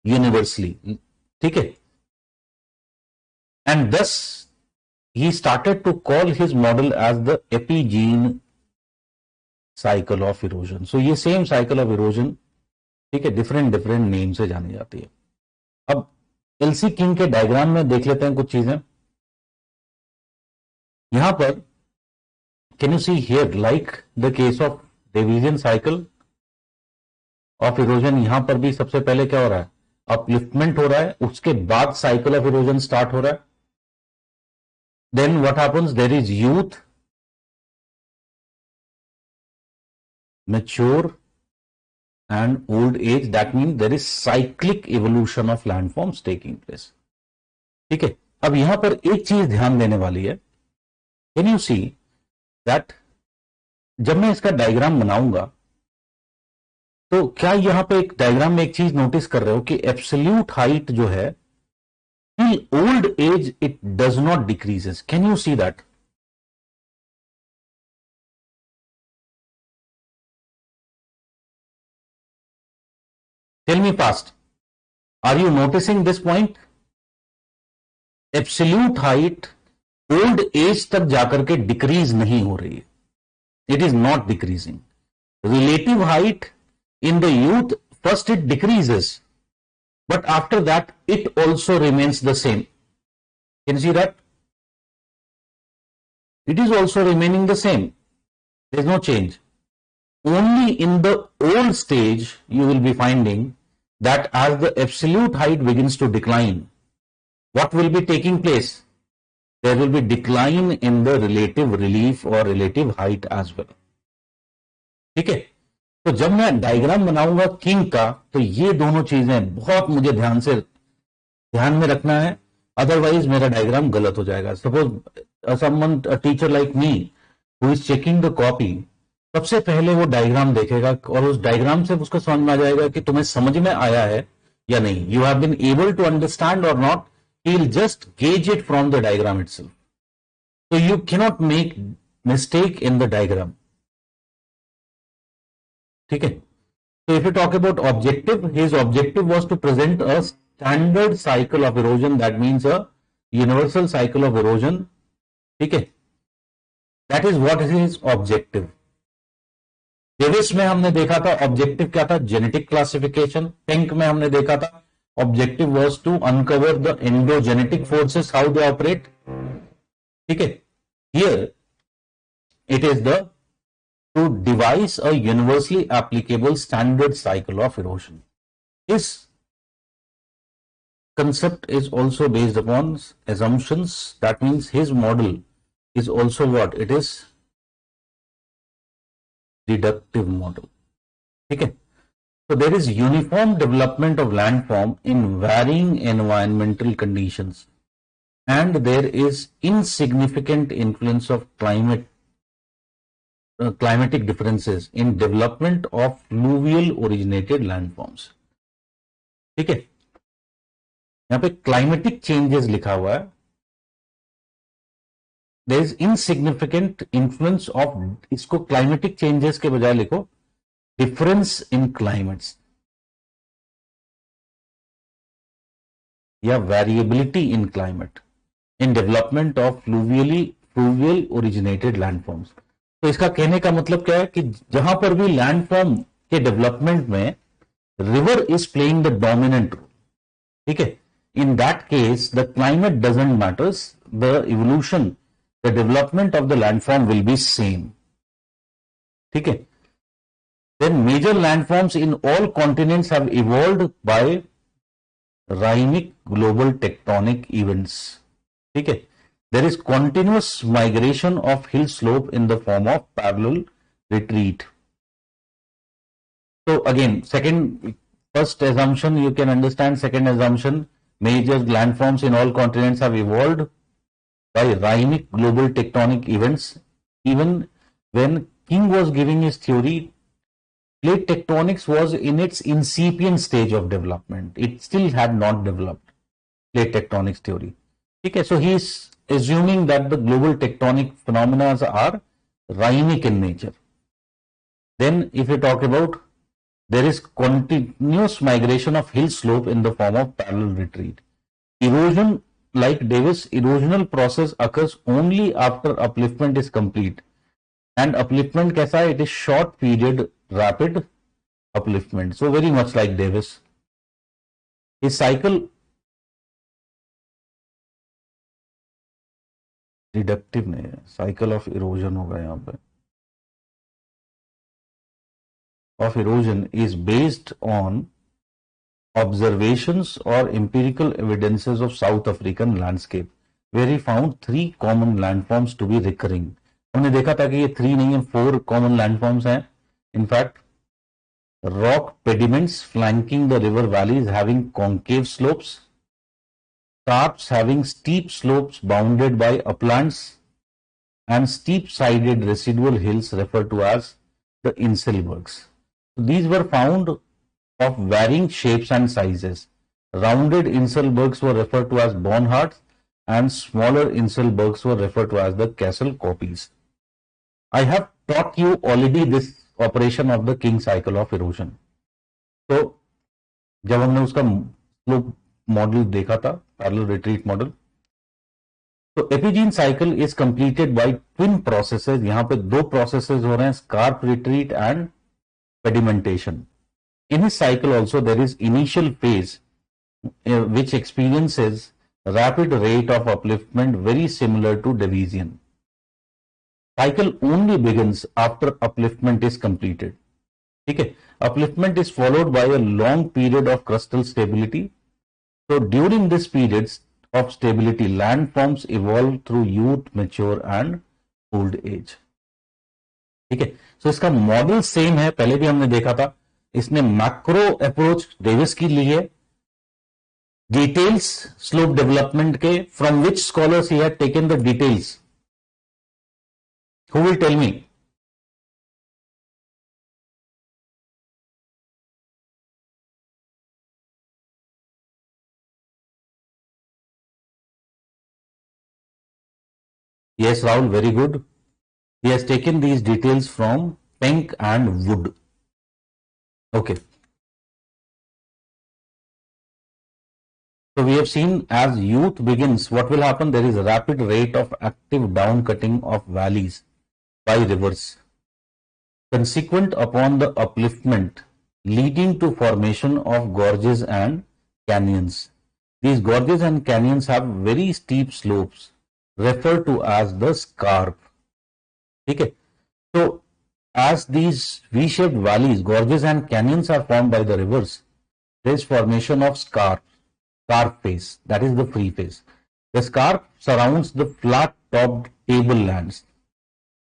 universally. ठीक है. And thus, he started to call his model as the epigene cycle of erosion. So, ये same cycle of erosion, ठीक है, different name से जानी जाती है. अब एलसी किंग के डायग्राम में देख लेते हैं कुछ चीजें. यहां पर can you see here, like the case of division cycle of erosion, यहां पर भी सबसे पहले क्या हो रहा है, अपलिफ्टमेंट हो रहा है, उसके बाद साइकिल ऑफ इरोजन स्टार्ट हो रहा है. Then what happens, there is youth, mature and old age. That means there is cyclic evolution of landforms taking place. ठीक है. अब यहां पर एक चीज ध्यान देने वाली है. Can you see that जब मैं इसका डायग्राम बनाऊंगा तो क्या यहां पे एक डायग्राम में एक चीज नोटिस कर रहे हो कि एब्सोल्यूट हाइट जो है till old age it does not decreases. Can you see that? Tell me fast. Are you noticing this point? Absolute height old age तक जाकर के डिक्रीज नहीं हो रही है. It is not decreasing. Relative height in the youth, first it decreases, but after that it also remains the same. Can you see that? It is also remaining the same. There is no change. Only in the old stage you will be finding that as the absolute height begins to decline, what will be taking place? There will be decline in the relative relief or relative height as well. ठीक है. तो जब मैं diagram बनाऊंगा king का तो ये दोनों चीजें बहुत मुझे ध्यान में रखना है, अदरवाइज मेरा डायग्राम गलत हो जाएगा. Suppose someone, a teacher like me who is checking the copy, सबसे पहले वो डायग्राम देखेगा और उस डायग्राम से उसको समझ में आ जाएगा कि तुम्हें समझ में आया है या नहीं, you have been able to understand or not. He will just gauge it from the diagram itself. So you cannot make mistake in the diagram. ठीक है. So if you talk about objective, his objective was to present a standard cycle of erosion. That means a universal cycle of erosion. ठीक है. That is what is his objective. Davis में हमने देखा था objective क्या था, genetic classification. Pink में हमने देखा था objective was to uncover the endogenetic forces, how they operate. ठीक है. Here it is to devise a universally applicable standard cycle of erosion. This concept is also based upon assumptions. That means his model is also what? It is deductive model. ठीक है. So there is uniform development of landform in varying environmental conditions, and there is insignificant influence of climatic differences in development of fluvial originated landforms. ठीक है. यहां पे climatic changes लिखा हुआ है. There is insignificant influence of, इसको climatic changes के बजाय लिखो डिफरेंस इन क्लाइमेट्स या variability in climate in development of fluvial originated landforms. तो इसका कहने का मतलब क्या है कि जहां पर भी लैंडफॉर्म के डेवलपमेंट में river is playing the dominant role, ठीक है, in that case the climate doesn't matters, the evolution, the development of the landform will be same, ठीक है। Then major landforms in all continents have evolved by rhythmic global tectonic events, ठीक है। There is continuous migration of hill slope in the form of parallel retreat. So again, first assumption you can understand, second assumption, major landforms in all continents have evolved by rhythmic global tectonic events. Even when King was giving his theory, plate tectonics was in its incipient stage of development. It still had not developed, plate tectonics theory. Okay, so he is assuming that the global tectonic phenomena are rhythmic in nature. Then if you talk about, there is continuous migration of hill slope in the form of parallel retreat. Erosion, like Davis, erosional process occurs only after upliftment is complete. And upliftment kaisa hai? It is short period rapid upliftment. So very much like Davis. His cycle reductive नहीं है, cycle of erosion होगा यहाँ पे, of erosion is based on observations और empirical evidences of South African landscape where he found 3 common landforms to be recurring. हमने देखा था कि ये 3 नहीं है, 4 कॉमन लैंडफॉर्म्स हैं। In fact rock pediments flanking the river valleys having concave slopes, scarps having steep slopes bounded by uplands, and steep-sided residual hills referred to as the Inselbergs. These were found of varying shapes and sizes. Rounded Inselbergs were referred to as Bonhards, and smaller Inselbergs were referred to as the Castle copies. I have taught you already this operation of the King cycle of erosion. तो जब हमने उसका slope model देखा था, parallel retreat model, तो epigene cycle is completed by twin processes. यहां पे 2 processes हो रहे हैं, scarp retreat and pedimentation. In his cycle also there is initial phase which experiences rapid rate of upliftment very similar to Davisian. Cycle only begins after upliftment is completed. ठीक है, upliftment is followed by a long period of crustal stability. So during this period of stability, landforms evolve through youth, mature and old age. ठीक है, so इसका model same है, पहले भी हमने देखा था। इसने मैक्रो अप्रोच डेविस की ली है, डिटेल्स स्लोप डेवलपमेंट के, from which scholars he had taken the details, who will tell me? Yes, Rahul, very good. He has taken these details from Penck and Wood. Okay. So we have seen as youth begins, what will happen? There is a rapid rate of active down cutting of valleys by rivers, consequent upon the upliftment, leading to formation of gorges and canyons. These gorges and canyons have very steep slopes, referred to as the scarp. Okay, so as these V-shaped valleys, gorges and canyons are formed by the rivers, there is formation of scarp face, that is the free face. The scarp surrounds the flat-topped tablelands.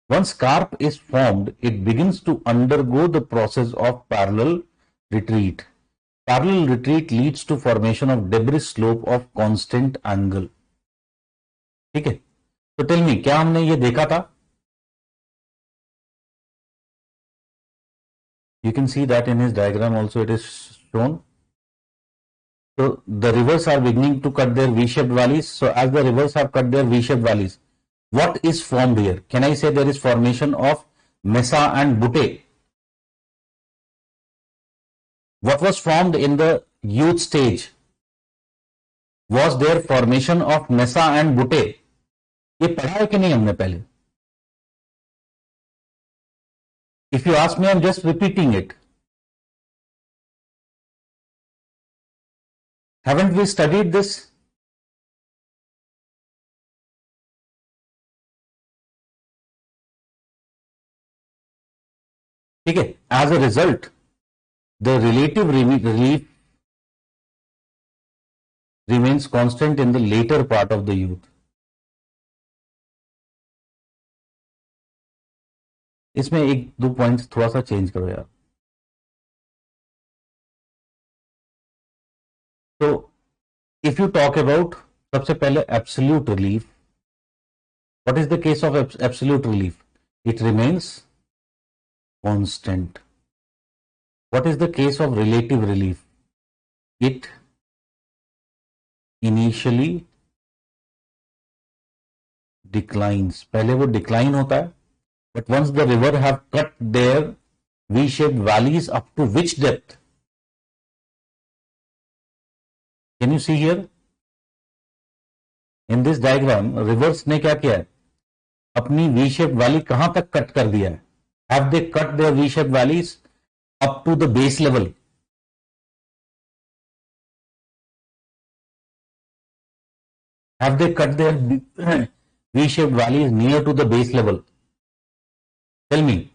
Once scarp is formed, it begins to undergo the process of parallel retreat. Parallel retreat leads to formation of debris slope of constant angle. ठीक है, तो tell me, क्या हमने ये देखा था? You can see that in his diagram also it is shown. So the rivers are beginning to cut their V-shaped valleys. So as the rivers have cut their V-shaped valleys, What is formed here? Can I say there is formation of mesa and bute? What was formed in the youth stage? Was there formation of mesa and bute? ये पढ़ा है कि नहीं हमने पहले? If you ask me, I'm just repeating it. Haven't we studied this? ठीक है. As a result, the relative relief remains constant in the later part of the youth. इसमें एक दो पॉइंट्स थोड़ा सा चेंज करो यार. तो if you talk about सबसे पहले absolute relief, what is the case of absolute relief? It remains constant. What is the case of relative relief? It initially declines. पहले वो decline होता है, but once the river have cut their V-shaped valleys up to which depth? Can you see here? In this diagram, rivers ने क्या किया है? अपनी V-shaped valley कहां तक कट कर दिया है? Have they cut their V-shaped valleys up to the base level? Have they cut their V-shaped valleys near to the base level? Tell me.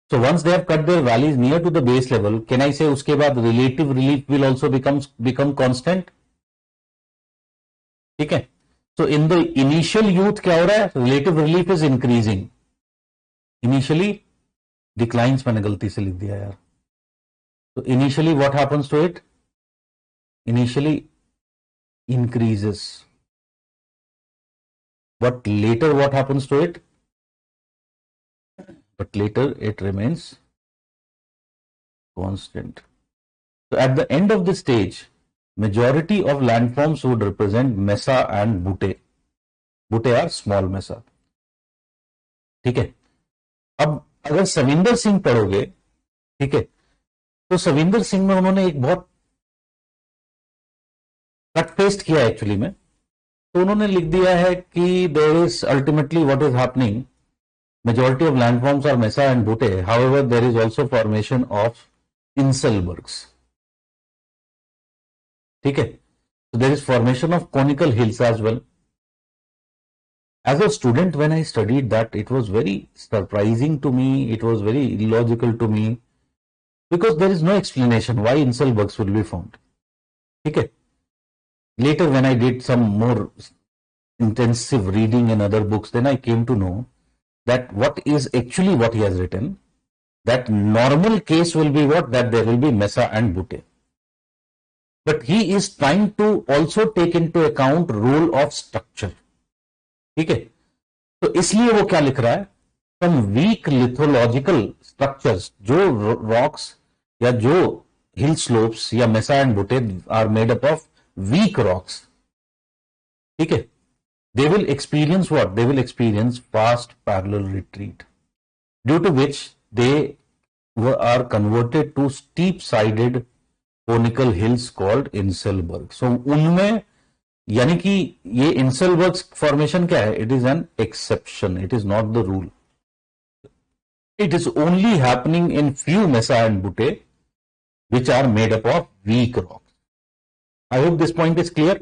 So once they have cut their valleys near to the base level, can I say उसके बाद relative relief will also become constant? ठीक है. So in the initial youth क्या हो रहा है? Relative relief is increasing. Initially declines, मैंने गलती से लिख दिया यार. So initially what happens to it? Initially increases. But later what happens to it? But later it remains constant. So at the end of the stage, majority of landforms would represent mesa and butte. Butte are small mesa. ठीक है. अब अगर सविंदर सिंह पढ़ोगे, ठीक है, तो सविंदर सिंह में उन्होंने एक बहुत कट पेस्ट किया एक्चुअली में. तो उन्होंने लिख दिया है कि there is ultimately what is happening, majority of landforms are mesa and butte. However, there is also formation of inselbergs. ठीक है. So there is formation of conical hills as well. As a student, when I studied that, it was very surprising to me. It was very illogical to me because there is no explanation why inselbergs will be found. ठीक है. Later, when I did some more intensive reading in other books, then I came to know that what is actually what he has written, that normal case will be what? That there will be mesa and butte. But he is trying to also take into account role of structure. ठीक है. तो इसलिए वो क्या लिख रहा है? Some weak lithological structures, जो rocks या जो hill slopes या mesa and butte are made up of weak rocks. ठीक है. They will experience what? They will experience fast parallel retreat, due to which they are converted to steep-sided conical hills called inselberg. So उनमें यानी कि ये inselberg formation क्या है? It is an exception. It is not the rule. It is only happening in few mesa and butte, which are made up of weak rocks. I hope this point is clear.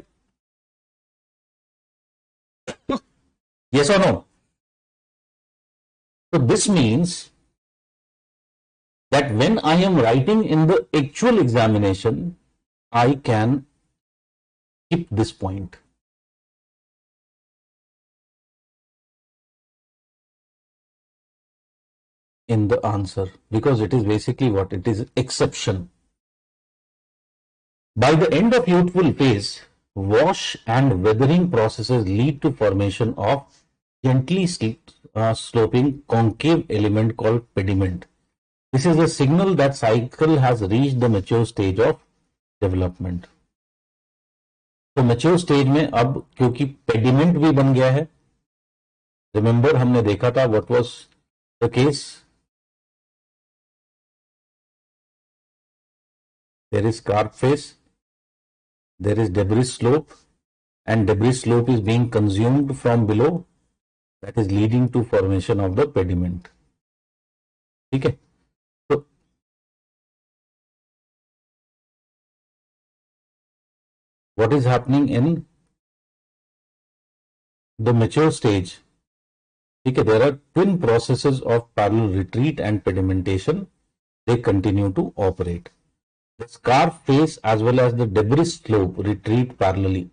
Yes or no? So this means that when I am writing in the actual examination, I can skip this point. In the answer, because it is basically what? It is exception. By the end of youthful phase, wash and weathering processes lead to formation of gently sloping concave element called pediment. This is a signal that cycle has reached the mature stage of development. तो mature stage में अब क्योंकि pediment भी बन गया है, remember हमने देखा था what was the case, there is scarp face, there is debris slope, and debris slope is being consumed from below, that is leading to formation of the pediment. ठीक है, तो what is happening in the mature stage? ठीक है, there are twin processes of parallel retreat and pedimentation, they continue to operate. The scarp face as well as the debris slope retreat parallelly.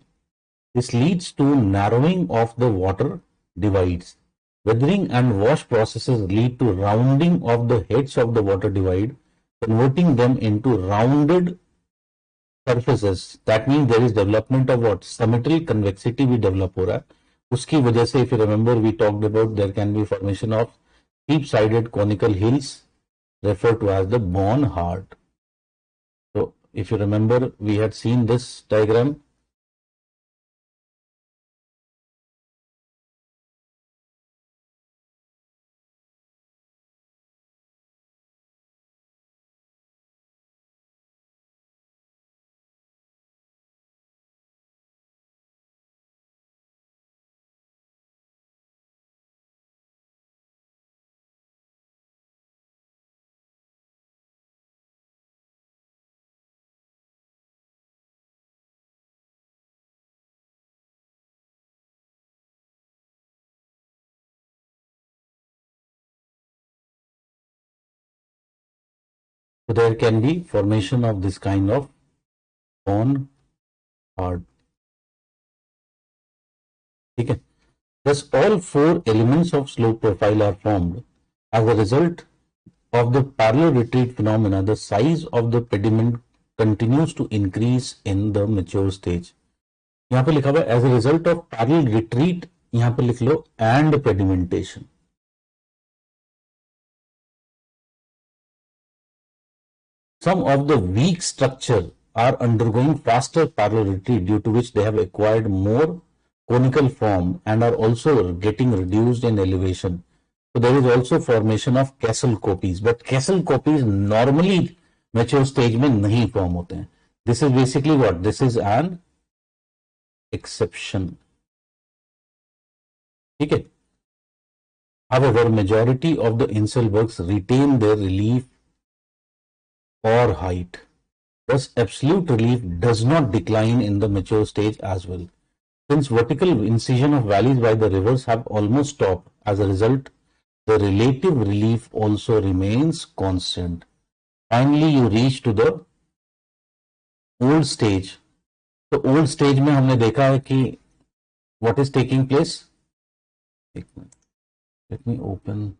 This leads to narrowing of the water divides. Weathering and wash processes lead to rounding of the heads of the water divide, converting them into rounded surfaces. That means there is development of what? Symmetrical convexity भी develop हो रहा है. उसकी वजह से, if you remember, we talked about there can be formation of steep-sided conical hills referred to as the Born-Hart. So, if you remember, we had seen this diagram. So there can be formation of this kind of Born-Hart. ठीक है. Thus, all four elements of slope profile are formed. As a result of the parallel retreat phenomena, the size of the pediment continues to increase in the mature stage. यहाँ पे लिखा हुआ है as a result of parallel retreat, यहाँ पे लिख लो and pedimentation. Some of the weak structure are undergoing faster parallel retreat, due to which they have acquired more conical form and are also getting reduced in elevation. So there is also formation of castle copies, but castle copies normally mature stage में नहीं form होते हैं. This is basically what? This is an exception. ठीक है. However, majority of the Inselbergs retain their relief or height. Thus, absolute relief does not decline in the mature stage as well. Since vertical incision of valleys by the rivers have almost stopped, as a result, the relative relief also remains constant. Finally, you reach to the old stage. तो old stage में हमने देखा है कि what is taking place? Let me open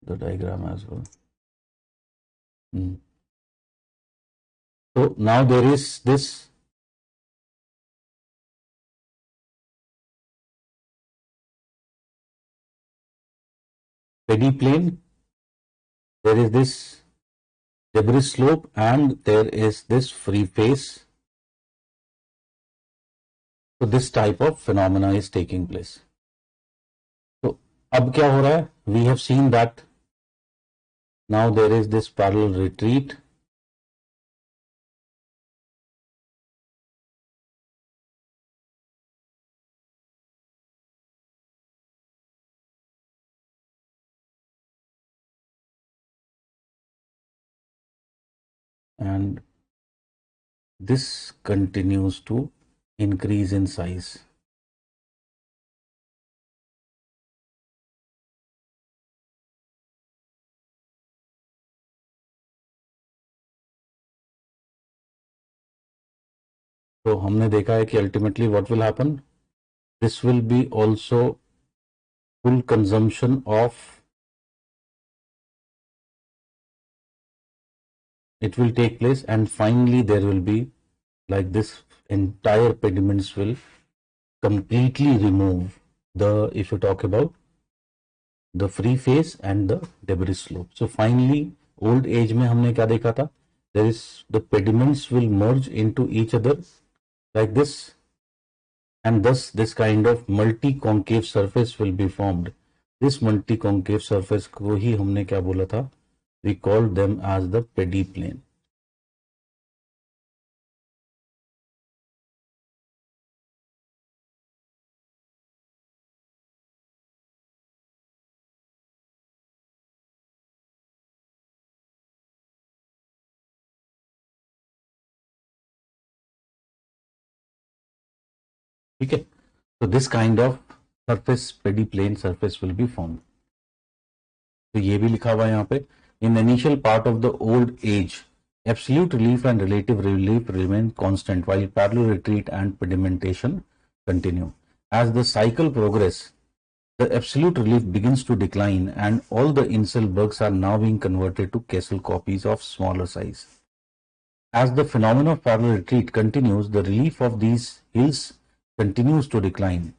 the diagram as well. So now there is this pediplane, there is this debris slope, and there is this free face. So this type of phenomena is taking place. So अब क्या हो रहा है? We have seen that now there is this parallel retreat. And this continues to increase in size. तो हमने देखा है कि ultimately what will happen? This will be also full consumption of, it will take place, and finally there will be like this entire pediments will completely remove the, if you talk about the free face and the debris slope. So finally old age में हमने क्या देखा था the pediments will merge into each other like this, and thus this kind of multi-concave surface will be formed. This multi-concave surface को ही हमने क्या बोला था? We called them as the peδιplane. ठीक है, so this kind of surface, peδιplane surface will be formed. तो ये भी लिखा हुआ है यहाँ पे, in the initial part of the old age, absolute relief and relative relief remain constant while parallel retreat and pedimentation continue. As the cycle progresses, the absolute relief begins to decline and all the incel bugs are now being converted to Kessel copies of smaller size. As the phenomenon of parallel retreat continues, the relief of these hills continues to decline.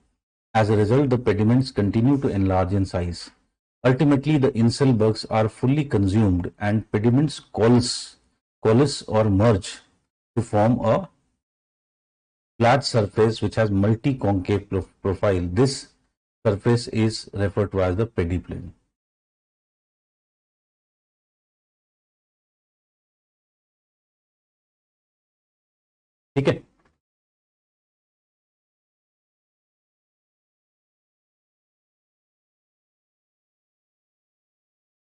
As a result, the pediments continue to enlarge in size. Ultimately, the incel bugs are fully consumed and pediments coalesce or merge to form a flat surface which has multi-concave profile. This surface is referred to as the peδιplane. ठीक है,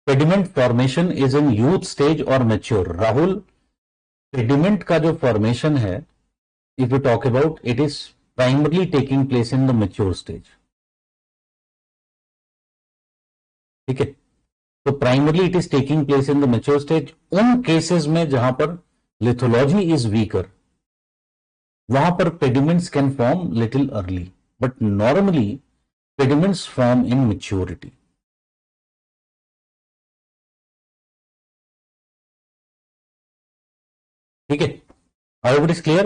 pediment formation is in youth stage और mature. Rahul, pediment का जो formation है, if you talk about, it is primarily taking place in the mature stage. ठीक है, तो primarily it is taking place in the mature stage. उन cases में जहां पर लिथोलॉजी इज वीकर, वहां पर pediments can form little early, but normally pediments form in maturity. ठीक है, everybody is clear?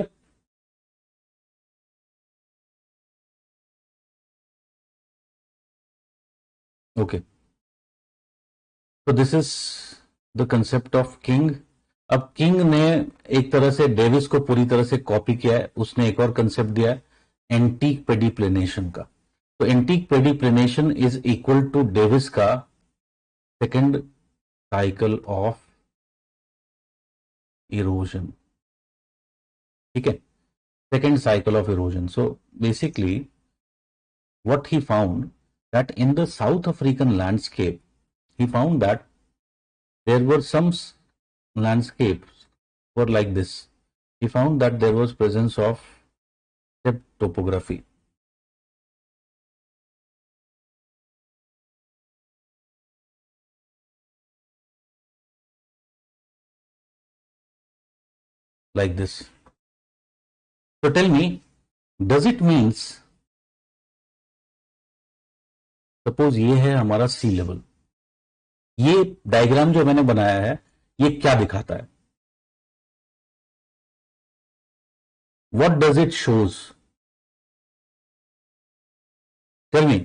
Okay, so this is the concept of King. अब king ने एक तरह से डेविस को पूरी तरह से कॉपी किया है. उसने एक और कंसेप्ट दिया है, एंटीक पेडिप्लेनेशन का. तो antique pediplanation is equal to Davis का सेकेंड साइकिल ऑफ इरोजन. ठीक है, second cycle of erosion. So basically what he found that in the South African landscape, he found that there were some landscapes were like this. He found that there was presence of steppe topography. Like this. So tell me, does it means, suppose ये है हमारा सी level, ये diagram जो मैंने बनाया है ये क्या दिखाता है? What does it shows? Tell me.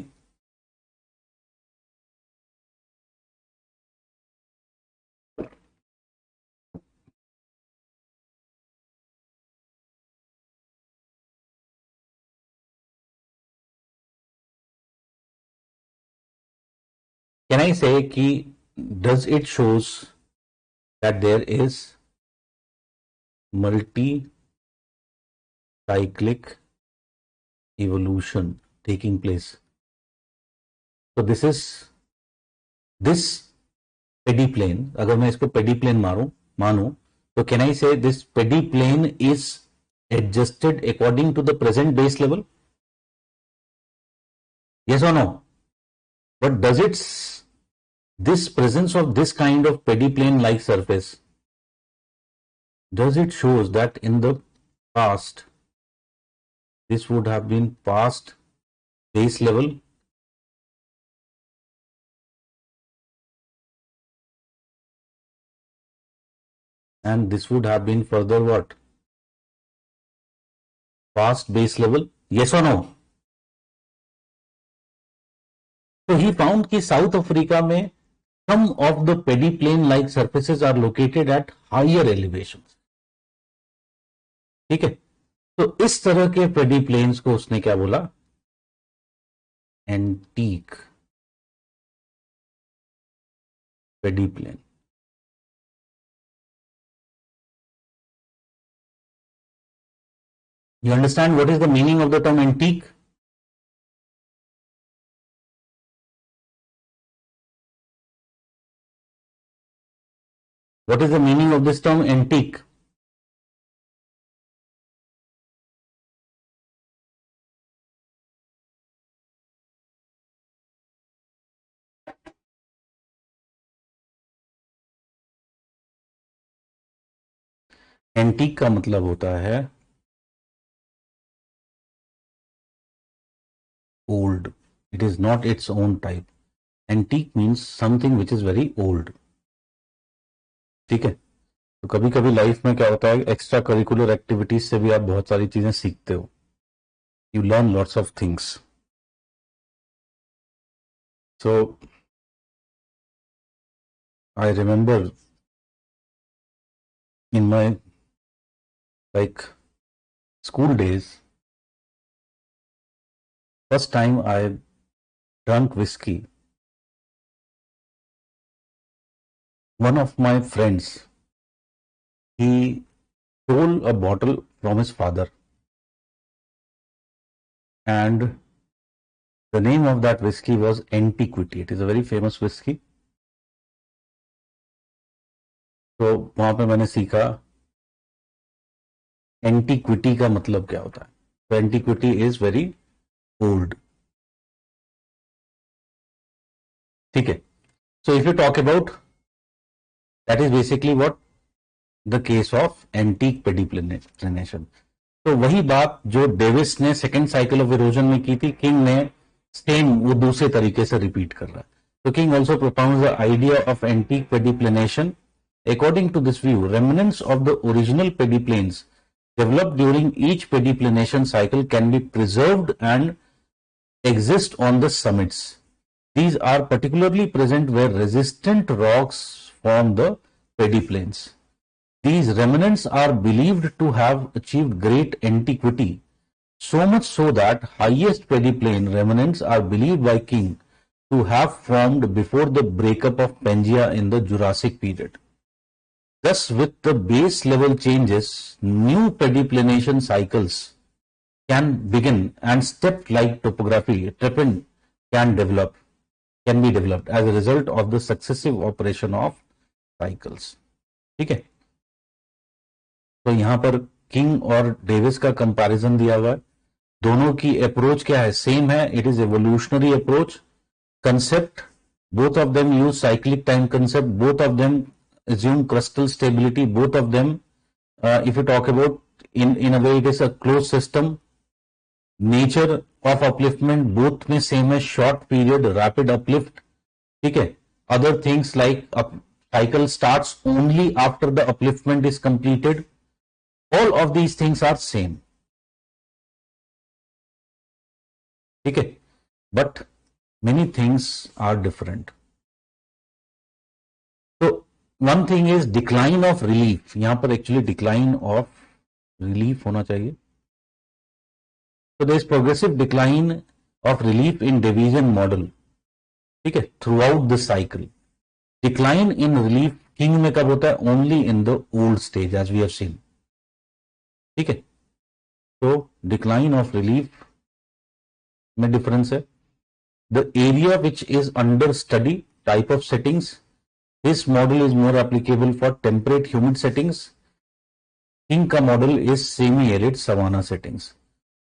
Can I say कि does it shows that there is multi-cyclic evolution taking place? So this is this peδιplane. अगर मैं इसको peδιplane मानूं, तो can I say this peδιplane is adjusted according to the present base level? Yes or no? But does this presence of this kind of peδιplane like surface, does it shows that in the past this would have been past base level? And this would have been further what? Past base level? Yes or no? तो he found कि south Africa में some of the pediplane like surfaces are located at higher elevations. ठीक है, तो इस तरह के पेडिप्लेन्स को उसने क्या बोला, antique पेडिप्लेन. You understand what is the meaning of the term antique? What is the meaning of this term antique? Antique का मतलब होता है old. It is not its own type. Antique means something which is very old. ठीक है, तो कभी कभी life में क्या होता है, एक्स्ट्रा करिकुलर एक्टिविटीज से भी आप बहुत सारी चीजें सीखते हो. You learn lots of things. So I remember in my like school days, first time I drank whiskey, one of my friends, he stole a bottle from his father, and the name of that whiskey was Antiquity. It is a very famous whiskey. तो वहां पे मैंने सीखा antiquity का मतलब क्या होता है. तो एंटीक्विटी इज वेरी ओल्ड. ठीक है, so if you talk about, that is basically what the case of antique pediplanation. तो वही बात जो डेविस ने सेकेंड साइकिल ऑफ इरोजन में की थी, किंग ने सेम वो दूसरे तरीके से रिपीट कर रहा है. तो King also propounds the idea of antique pediplanation. According to this view, remnants of the original pediplanes developed during each pediplanation cycle can be preserved and exist on the summits. These are particularly present where resistant rocks form the pediplanes. These remnants are believed to have achieved great antiquity, so much so that highest pediplane remnants are believed by King to have formed before the breakup of Pangaea in the Jurassic period. Thus, with the base level changes, new pediplanation cycles can begin and step-like topography can be developed as a result of the successive operation of cycles. ठीक है, तो यहां पर king और Davis का comparison दिया हुआ है. दोनों की अप्रोच क्या है, सेम है. It is evolutionary approach. Concept, both of them use cyclic time concept, both of them assume crustal stability, both of them, if you talk about in a way it is a closed system. Nature of upliftment both में same है, short period rapid uplift. ठीक है, other things like cycle starts only after the upliftment is completed. All of these things are same. ठीक है, but many things are different. One thing is decline of relief. यहां पर actually decline of relief होना चाहिए. तो there is progressive decline of relief in Davisian model. ठीक है, throughout the cycle. Decline in relief King में कब होता है, only in the old stage as we have seen. ठीक है, तो डिक्लाइन ऑफ रिलीफ में डिफरेंस है. The area which is under study, type of settings. This model is more applicable for temperate humid settings. King ka model is semi-arid savanna settings.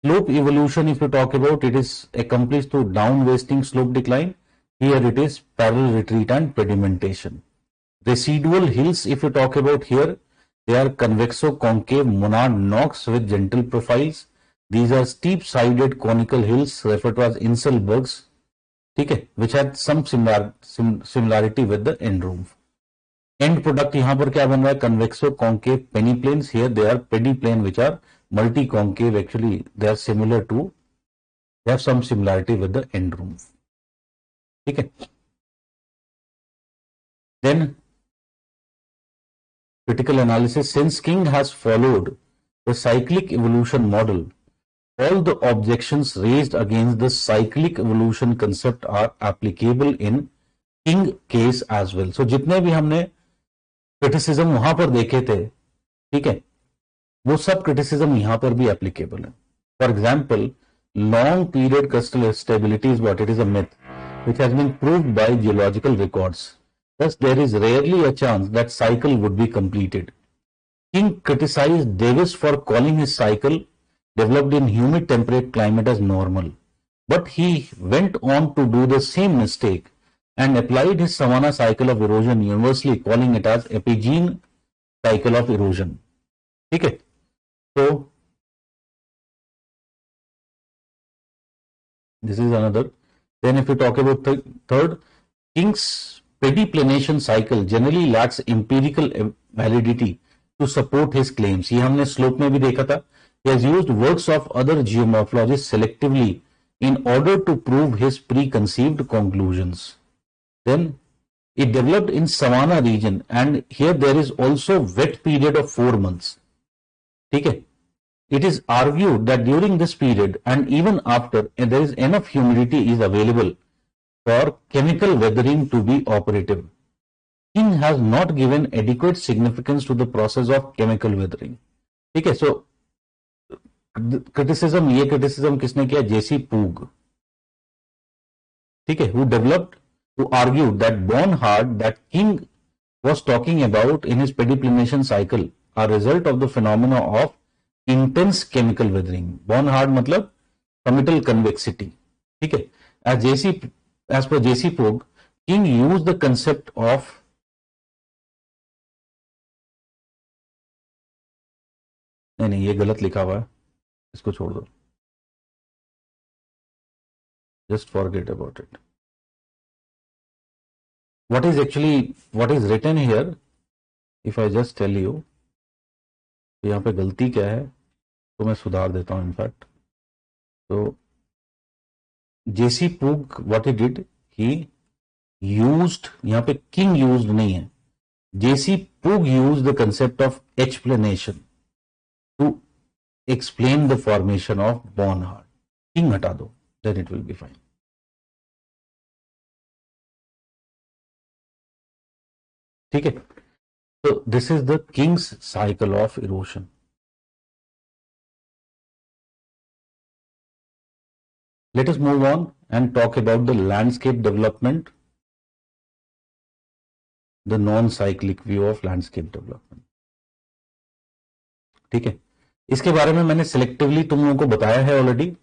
Slope evolution, if you talk about, it is accomplished through down-wasting slope decline. Here it is parallel retreat and pedimentation. Residual hills, if you talk about here, they are convexo-concave monad knocks with gentle profiles. These are steep-sided conical hills referred to as Inselbergs. ठीक है, which had some similarity with the end roof. End product यहां पर क्या बन रहा है, convexo concave peneplains. Here they are pediplain which are multi concave. Actually they are similar to, they have some similarity with the end roof. ठीक है, Then critical analysis. Since King has followed the cyclic evolution model, all the objections raised against the cyclic evolution concept are applicable in King case as well. So जितने भी हमने criticism वहां पर देखे थे, ठीक है, वो सब क्रिटिसिज्म यहां पर भी एप्लीकेबल है. For example, long period crystal stability is what? It is a myth which has been proved by geological records. Thus, there is rarely a chance that cycle would be completed. King criticized Davis for calling his cycle developed in humid temperate climate as normal. But he went on to do the same mistake and applied his savanna cycle of erosion universally, calling it as epigene cycle of erosion. ठीक है, तो this is another. Then if we talk about third, King's pediplenation cycle generally lacks empirical validity to support his claims. ये हमने slope में भी देखा था. He has used works of other geomorphologists selectively in order to prove his preconceived conclusions. Then it developed in savanna region, and here there is also wet period of 4 months. ठीक है. It is argued that during this period and even after, there is enough humidity is available for chemical weathering to be operative. King has not given adequate significance to the process of chemical weathering. ठीक है. So criticism, ये criticism किसने किया? J.C. Poog. ठीक है, who developed, who argued that Barnard that King was talking about in his pediplenation cycle are result of the phenomena of intense chemical weathering. Barnard मतलब committal convexity. ठीक है. As per J.C. Poog, King used the concept of नहीं, ये गलत लिखा हुआ है, इसको छोड़ दो. Just forget about it. What is written here, if I just tell you, यहाँ पे गलती क्या है तो मैं सुधार देता हूँ. इनफैक्ट तो J.C. Poog, what he did, he used, यहाँ पे King used नहीं है, J.C. Poog used the concept of H-planation to explain the formation of Barnard. King हटा दो, then it will be fine. ठीक है. So this is the King's cycle of erosion. Let us move on and talk about the landscape development, the non-cyclic view of landscape development. ठीक है, इसके बारे में मैंने selectively तुम लोगों को बताया है already.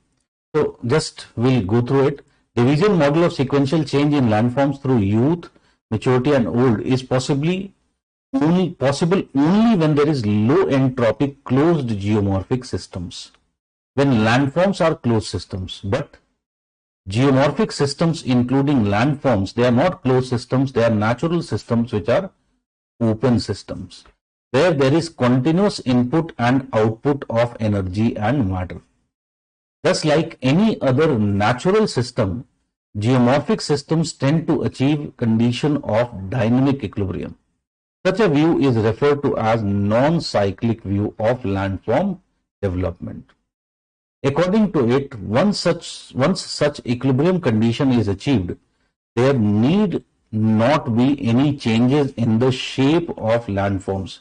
So just we'll go through it. Division model of sequential change in landforms through youth, maturity and old is possible only when there is low entropy closed geomorphic systems. When landforms are closed systems, but geomorphic systems including landforms, they are not closed systems, they are natural systems which are open systems, where there is continuous input and output of energy and matter. Thus, like any other natural system, geomorphic systems tend to achieve condition of dynamic equilibrium. Such a view is referred to as non-cyclic view of landform development. According to it, once such equilibrium condition is achieved, there need not be any changes in the shape of landforms,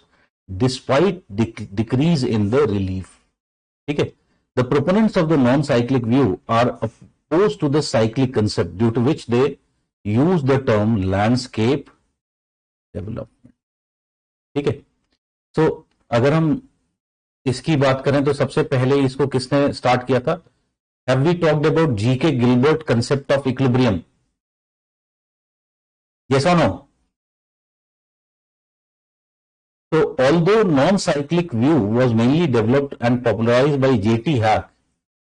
despite decrease in the relief. Okay? The proponents of the non-cyclic view are opposed to the cyclic concept, due to which they use the term landscape development. ठीक है. सो अगर हम इसकी बात करें तो सबसे पहले इसको किसने स्टार्ट किया था? Have we talked about G.K. Gilbert concept of equilibrium? Yes और no? So although non-cyclic view was mainly developed and popularized by J.T. Hack,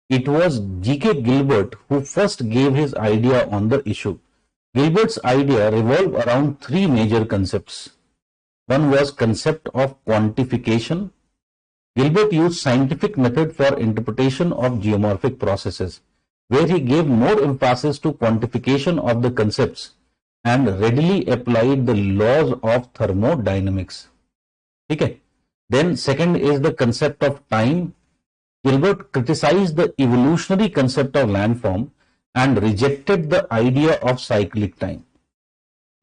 it was G.K. Gilbert who first gave his idea on the issue. Gilbert's idea revolved around three major concepts. One was concept of quantification. Gilbert used scientific method for interpretation of geomorphic processes, where he gave more emphasis to quantification of the concepts and readily applied the laws of thermodynamics. Okay. Then second is the concept of time. Gilbert criticized the evolutionary concept of landform and rejected the idea of cyclic time.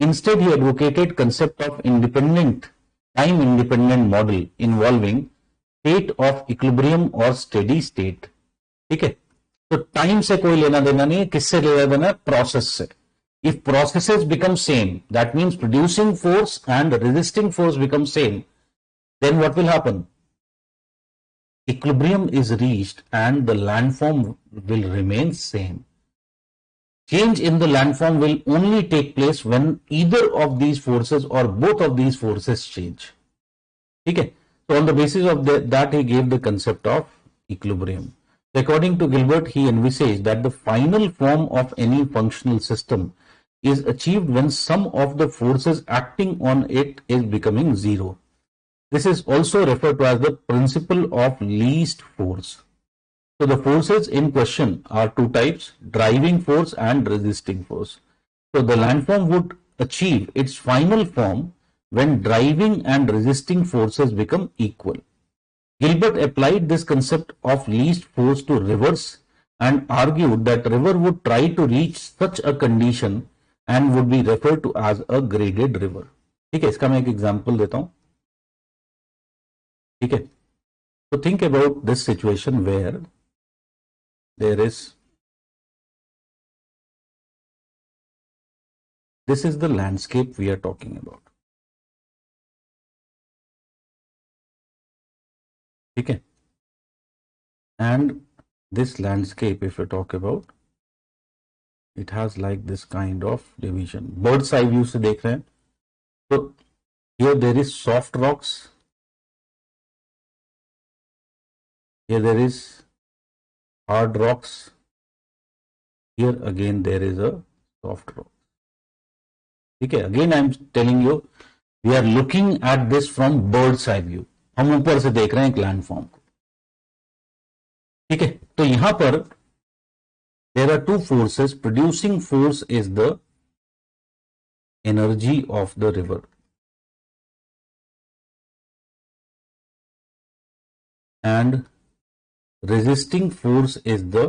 Instead, he advocated concept of independent, time-independent model involving state of equilibrium or steady state. ठीक है, तो time से कोई लेना देना नहीं है, किससे लेना देना है? प्रोसेस से. If processes become same, that means producing force and resisting force become same, then what will happen? Equilibrium is reached and the landform will remain same. Change in the landform will only take place when either of these forces or both of these forces change. Okay? So on the basis of that, he gave the concept of equilibrium. According to Gilbert, he envisaged that the final form of any functional system is achieved when some of the forces acting on it is becoming zero. This is also referred to as the principle of least force. So the forces in question are two types, driving force and resisting force. So the landform would achieve its final form when driving and resisting forces become equal. Gilbert applied this concept of least force to rivers and argued that river would try to reach such a condition and would be referred to as a graded river. ठीक है, इसका मैं एक example देता हूं. ठीक है, so think about this situation where there is, this is the landscape we are talking about. Okay, and this landscape, if you talk about, it has like this kind of division. Bird's eye view से देख रहे हैं, so here there is soft rocks, here there is hard rocks, here again there is a soft rock. Okay, again I am telling you, we are looking at this from bird's eye view. हम ऊपर से देख रहे हैं एक landform को. ठीक है, तो यहां पर there are two forces. Producing force is the energy of the river, and resisting force is the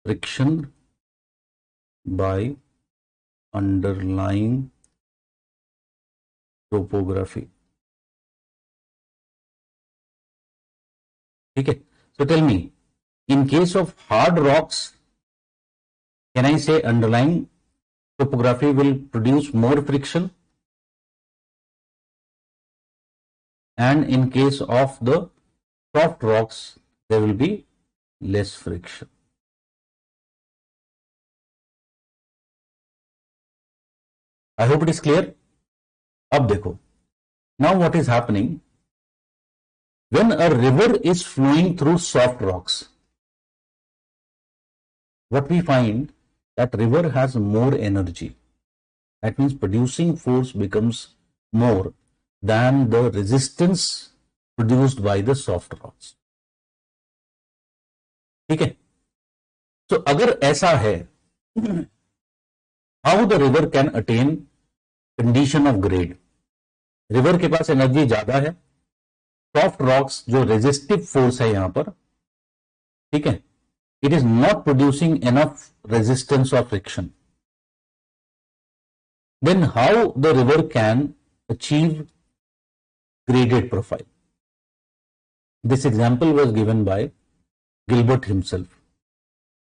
friction by underlying topography. Okay, so tell me, in case of hard rocks, can I say underlying topography will produce more friction? And in case of the soft rocks, there will be less friction. I hope it is clear. अब देखो, now what is happening? When a river is flowing through soft rocks, what we find, that river has more energy. That means producing force becomes more than the resistance produced by the soft rocks. ठीक है, so अगर ऐसा है, how the river can attain condition of grade? River के पास energy ज्यादा है, soft rocks जो resistive force है यहां पर, ठीक है, it is not producing enough resistance or friction. Then how the river can achieve graded profile? This example was given by Gilbert himself.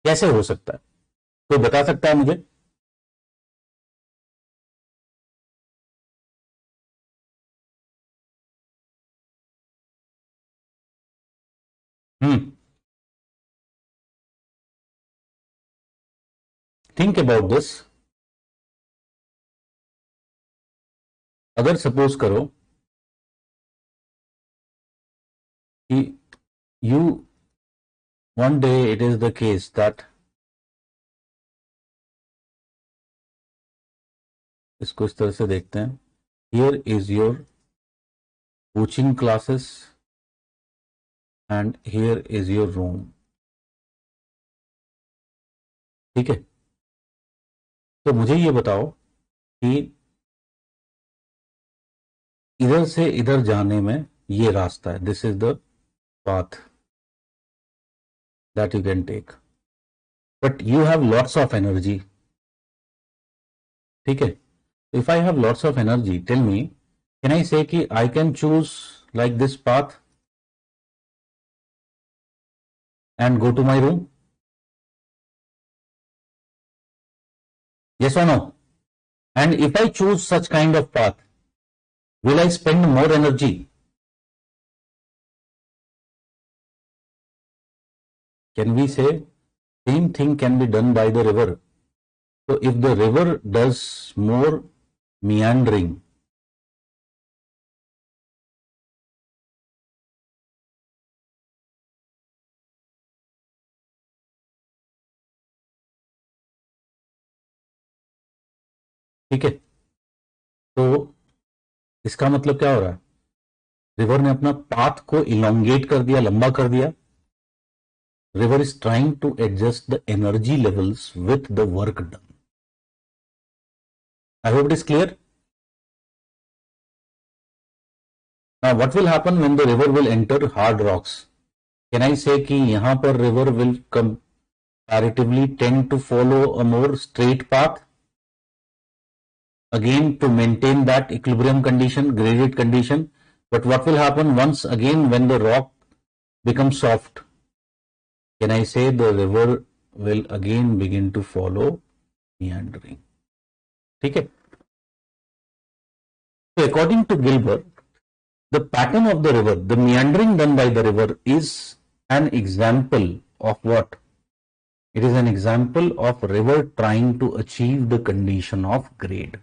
कैसे हो सकता है, कोई बता सकता है मुझे? Think about this. अगर सपोज करो कि you one day it is the case that इसको इस तरह से देखते हैं, here is your coaching classes and here is your room. ठीक है, तो मुझे ये बताओ कि इधर से इधर जाने में ये रास्ता है, this is the path that you can take, but you have lots of energy. ठीक है, if I have lots of energy, tell me, can I say कि I can choose like this path and go to my room? Yes or no? And if I choose such kind of path, will I spend more energy? Can we say same thing can be done by the river? So if the river does more meandering, ठीक है, तो इसका मतलब क्या हो रहा है, river ने अपना पाथ को इलोंगेट कर दिया, लंबा कर दिया. River is trying to adjust the energy levels with the work done. I hope it is clear. Now what will happen when the river will enter hard rocks? Can I say कि यहां पर river will comparatively tend to follow a more straight path, again to maintain that equilibrium condition, graded condition. But what will happen once again when the rock becomes soft? Can I say the river will again begin to follow meandering? ठीक है. So according to Gilbert, the pattern of the river, the meandering done by the river is an example of what? It is an example of river trying to achieve the condition of grade.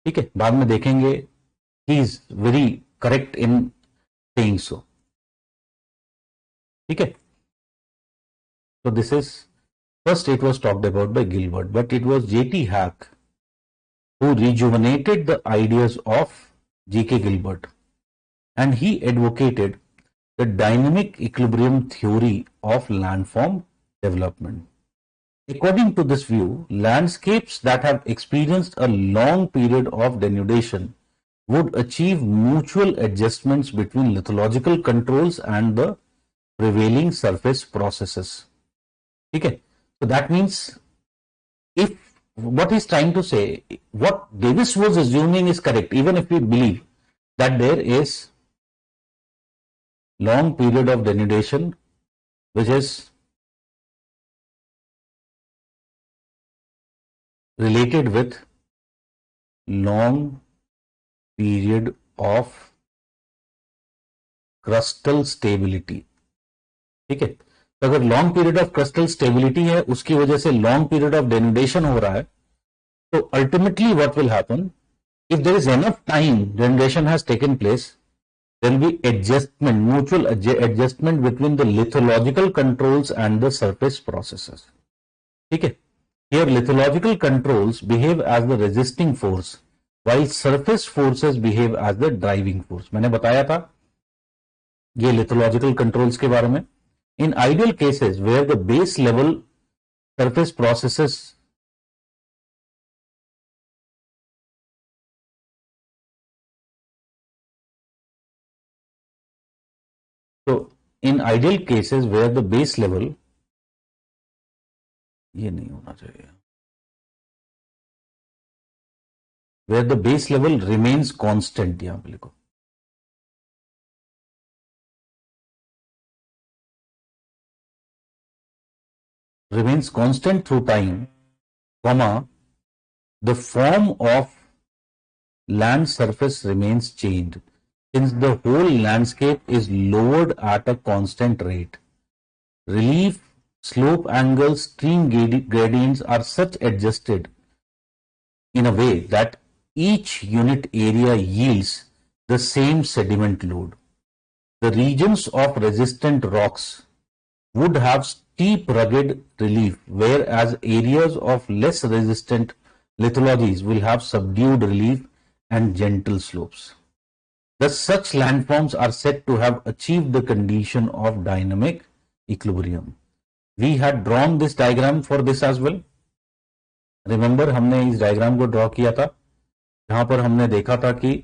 ठीक है, बाद में देखेंगे. He is very correct in saying so. ठीक है. So this is, first it was talked about by Gilbert, but it was J.T. Hack who rejuvenated the ideas of G.K. Gilbert, and he advocated the dynamic equilibrium theory of landform development. According to this view, landscapes that have experienced a long period of denudation would achieve mutual adjustments between lithological controls and the prevailing surface processes. Okay, so that means, if what he's trying to say, what Davis was assuming is correct, even if we believe that there is long period of denudation which is related with long period of crustal stability. ठीक है, तो अगर long period of crustal stability है, उसकी वजह से long period of denudation हो रहा है, तो ultimately what will happen, if there is enough time denudation has taken place, there will be adjustment, mutual adjustment between the lithological controls and the surface processes. ठीक है. Here lithological controls behave as the resisting force while surface forces behave as the driving force. मैंने बताया था ये lithological controls के बारे में. In ideal cases where the base level surface processes so in ideal cases where the base level, ये नहीं होना चाहिए, where the base level remains constant, यहां पे लिखो, remains constant through time, comma, the form of land surface remains changed since the whole landscape is lowered at a constant rate. Relief, slope angles, stream gradients are such adjusted in a way that each unit area yields the same sediment load. The regions of resistant rocks would have steep rugged relief, whereas areas of less resistant lithologies will have subdued relief and gentle slopes. Thus, such landforms are said to have achieved the condition of dynamic equilibrium. We had drawn this diagram for this as well. Remember हमने इस diagram को draw किया था, जहां पर हमने देखा था कि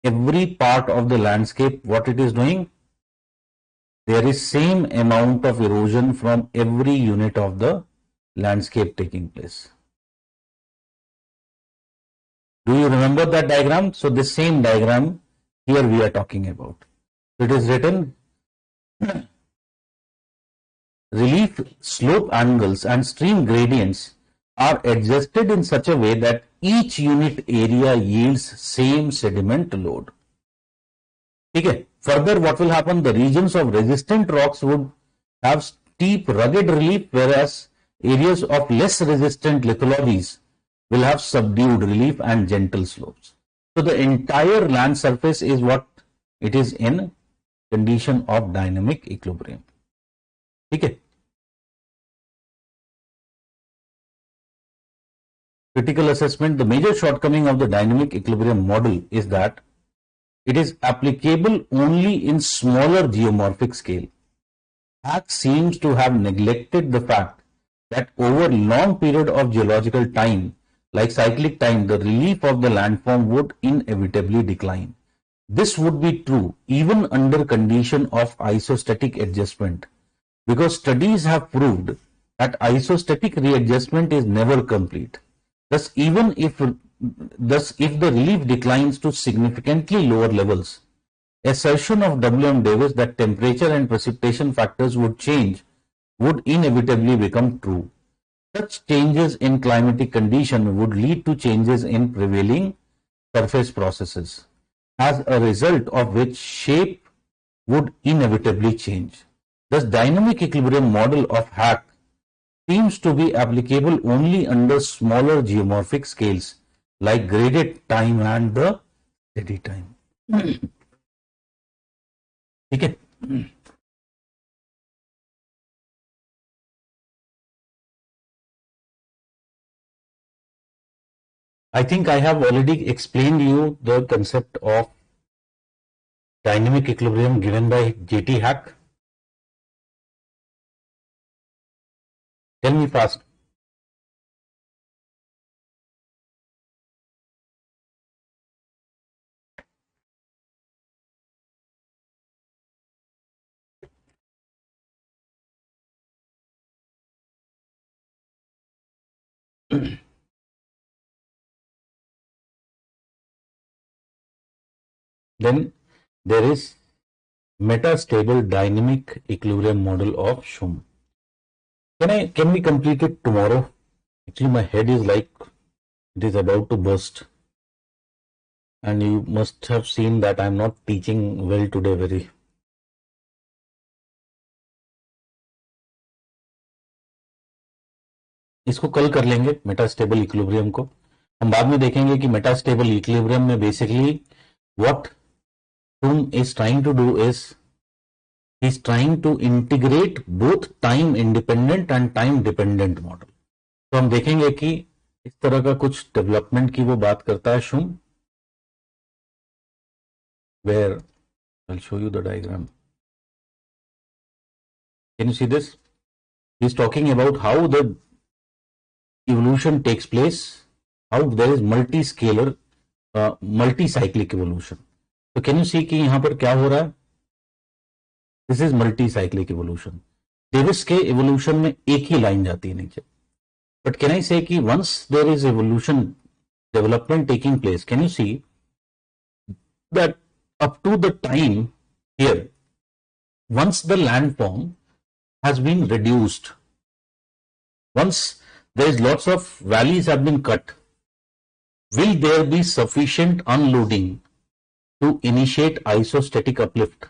every part of the landscape, what it is doing, there is same amount of erosion from every unit of the landscape taking place. Do you remember that diagram? So this same diagram here we are talking about. It is written relief slope angles and stream gradients are adjusted in such a way that each unit area yields same sediment load. ठीक है. Further, what will happen? The regions of resistant rocks would have steep, rugged relief, whereas areas of less resistant lithologies will have subdued relief and gentle slopes. So the entire land surface is what it is in condition of dynamic equilibrium. ठीक है. Critical assessment. The major shortcoming of the dynamic equilibrium model is that it is applicable only in smaller geomorphic scale. Hack seems to have neglected the fact that over long period of geological time, like cyclic time, the relief of the landform would inevitably decline. This would be true even under condition of isostatic adjustment, because studies have proved that isostatic readjustment is never complete. Thus, if the relief declines to significantly lower levels, assertion of W.M. Davis that temperature and precipitation factors would change would inevitably become true. Such changes in climatic condition would lead to changes in prevailing surface processes, as a result of which shape would inevitably change. Thus, dynamic equilibrium model of Hack seems to be applicable only under smaller geomorphic scales like graded time and the steady time. ठीक है. I think I have already explained you the concept of dynamic equilibrium given by J.T. Hack. Tell me fast. Then there is metastable dynamic equilibrium model of Shum. Can we complete it tomorrow? Actually, my head is like it is about to burst, and you must have seen that I am not teaching well today very. इसको कल कर लेंगे metastable equilibrium को. हम बाद में देखेंगे कि मेटास्टेबल इक्विलिब्रियम में basically what Shum is trying to do is he's trying to integrate both time independent and time dependent model. तो हम देखेंगे कि इस तरह का कुछ डेवलपमेंट की वो बात करता है Shum, where I'll show you the diagram. Can you see this? He's talking about how the evolution takes place, how there is multi-scalar, multi-cyclic evolution. तो कैन यू सी कि यहां पर क्या हो रहा है? This is multi cyclic evolution. Davis के evolution में एक ही लाइन जाती है नीचे. बट कैन आई से कि once there is evolution development taking place, can you see that up to the time here, once the landform has been reduced, once there is lots of valleys have been cut, will there be sufficient unloading to initiate isostatic uplift?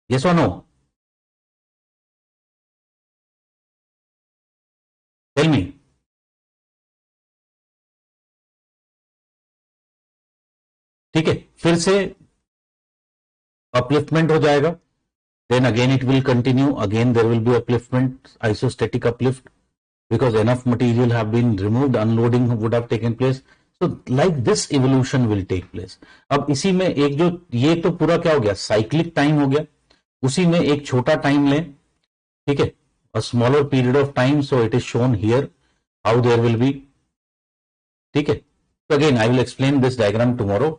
Yes or no? Tell me. ठीक है, फिर से upliftment हो जाएगा. Then again it will continue. Again there will be upliftment, isostatic uplift, because enough material have been removed, unloading would have taken place. So like this evolution will take place. अब इसी में एक जो ये तो पूरा क्या हो गया, साइक्लिक टाइम हो गया, उसी में एक छोटा टाइम लें, ठीक है, a smaller period of time, so it is shown here how there will be. ठीक है, so again I will explain this diagram tomorrow,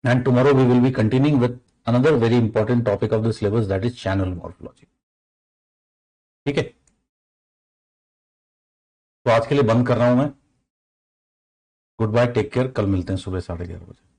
and tomorrow we will be continuing with another very important topic of the syllabus, that is channel morphology. ठीक है, तो आज के लिए बंद कर रहा हूं मैं. Goodbye, take care. कल मिलते हैं सुबह 11:30 बजे.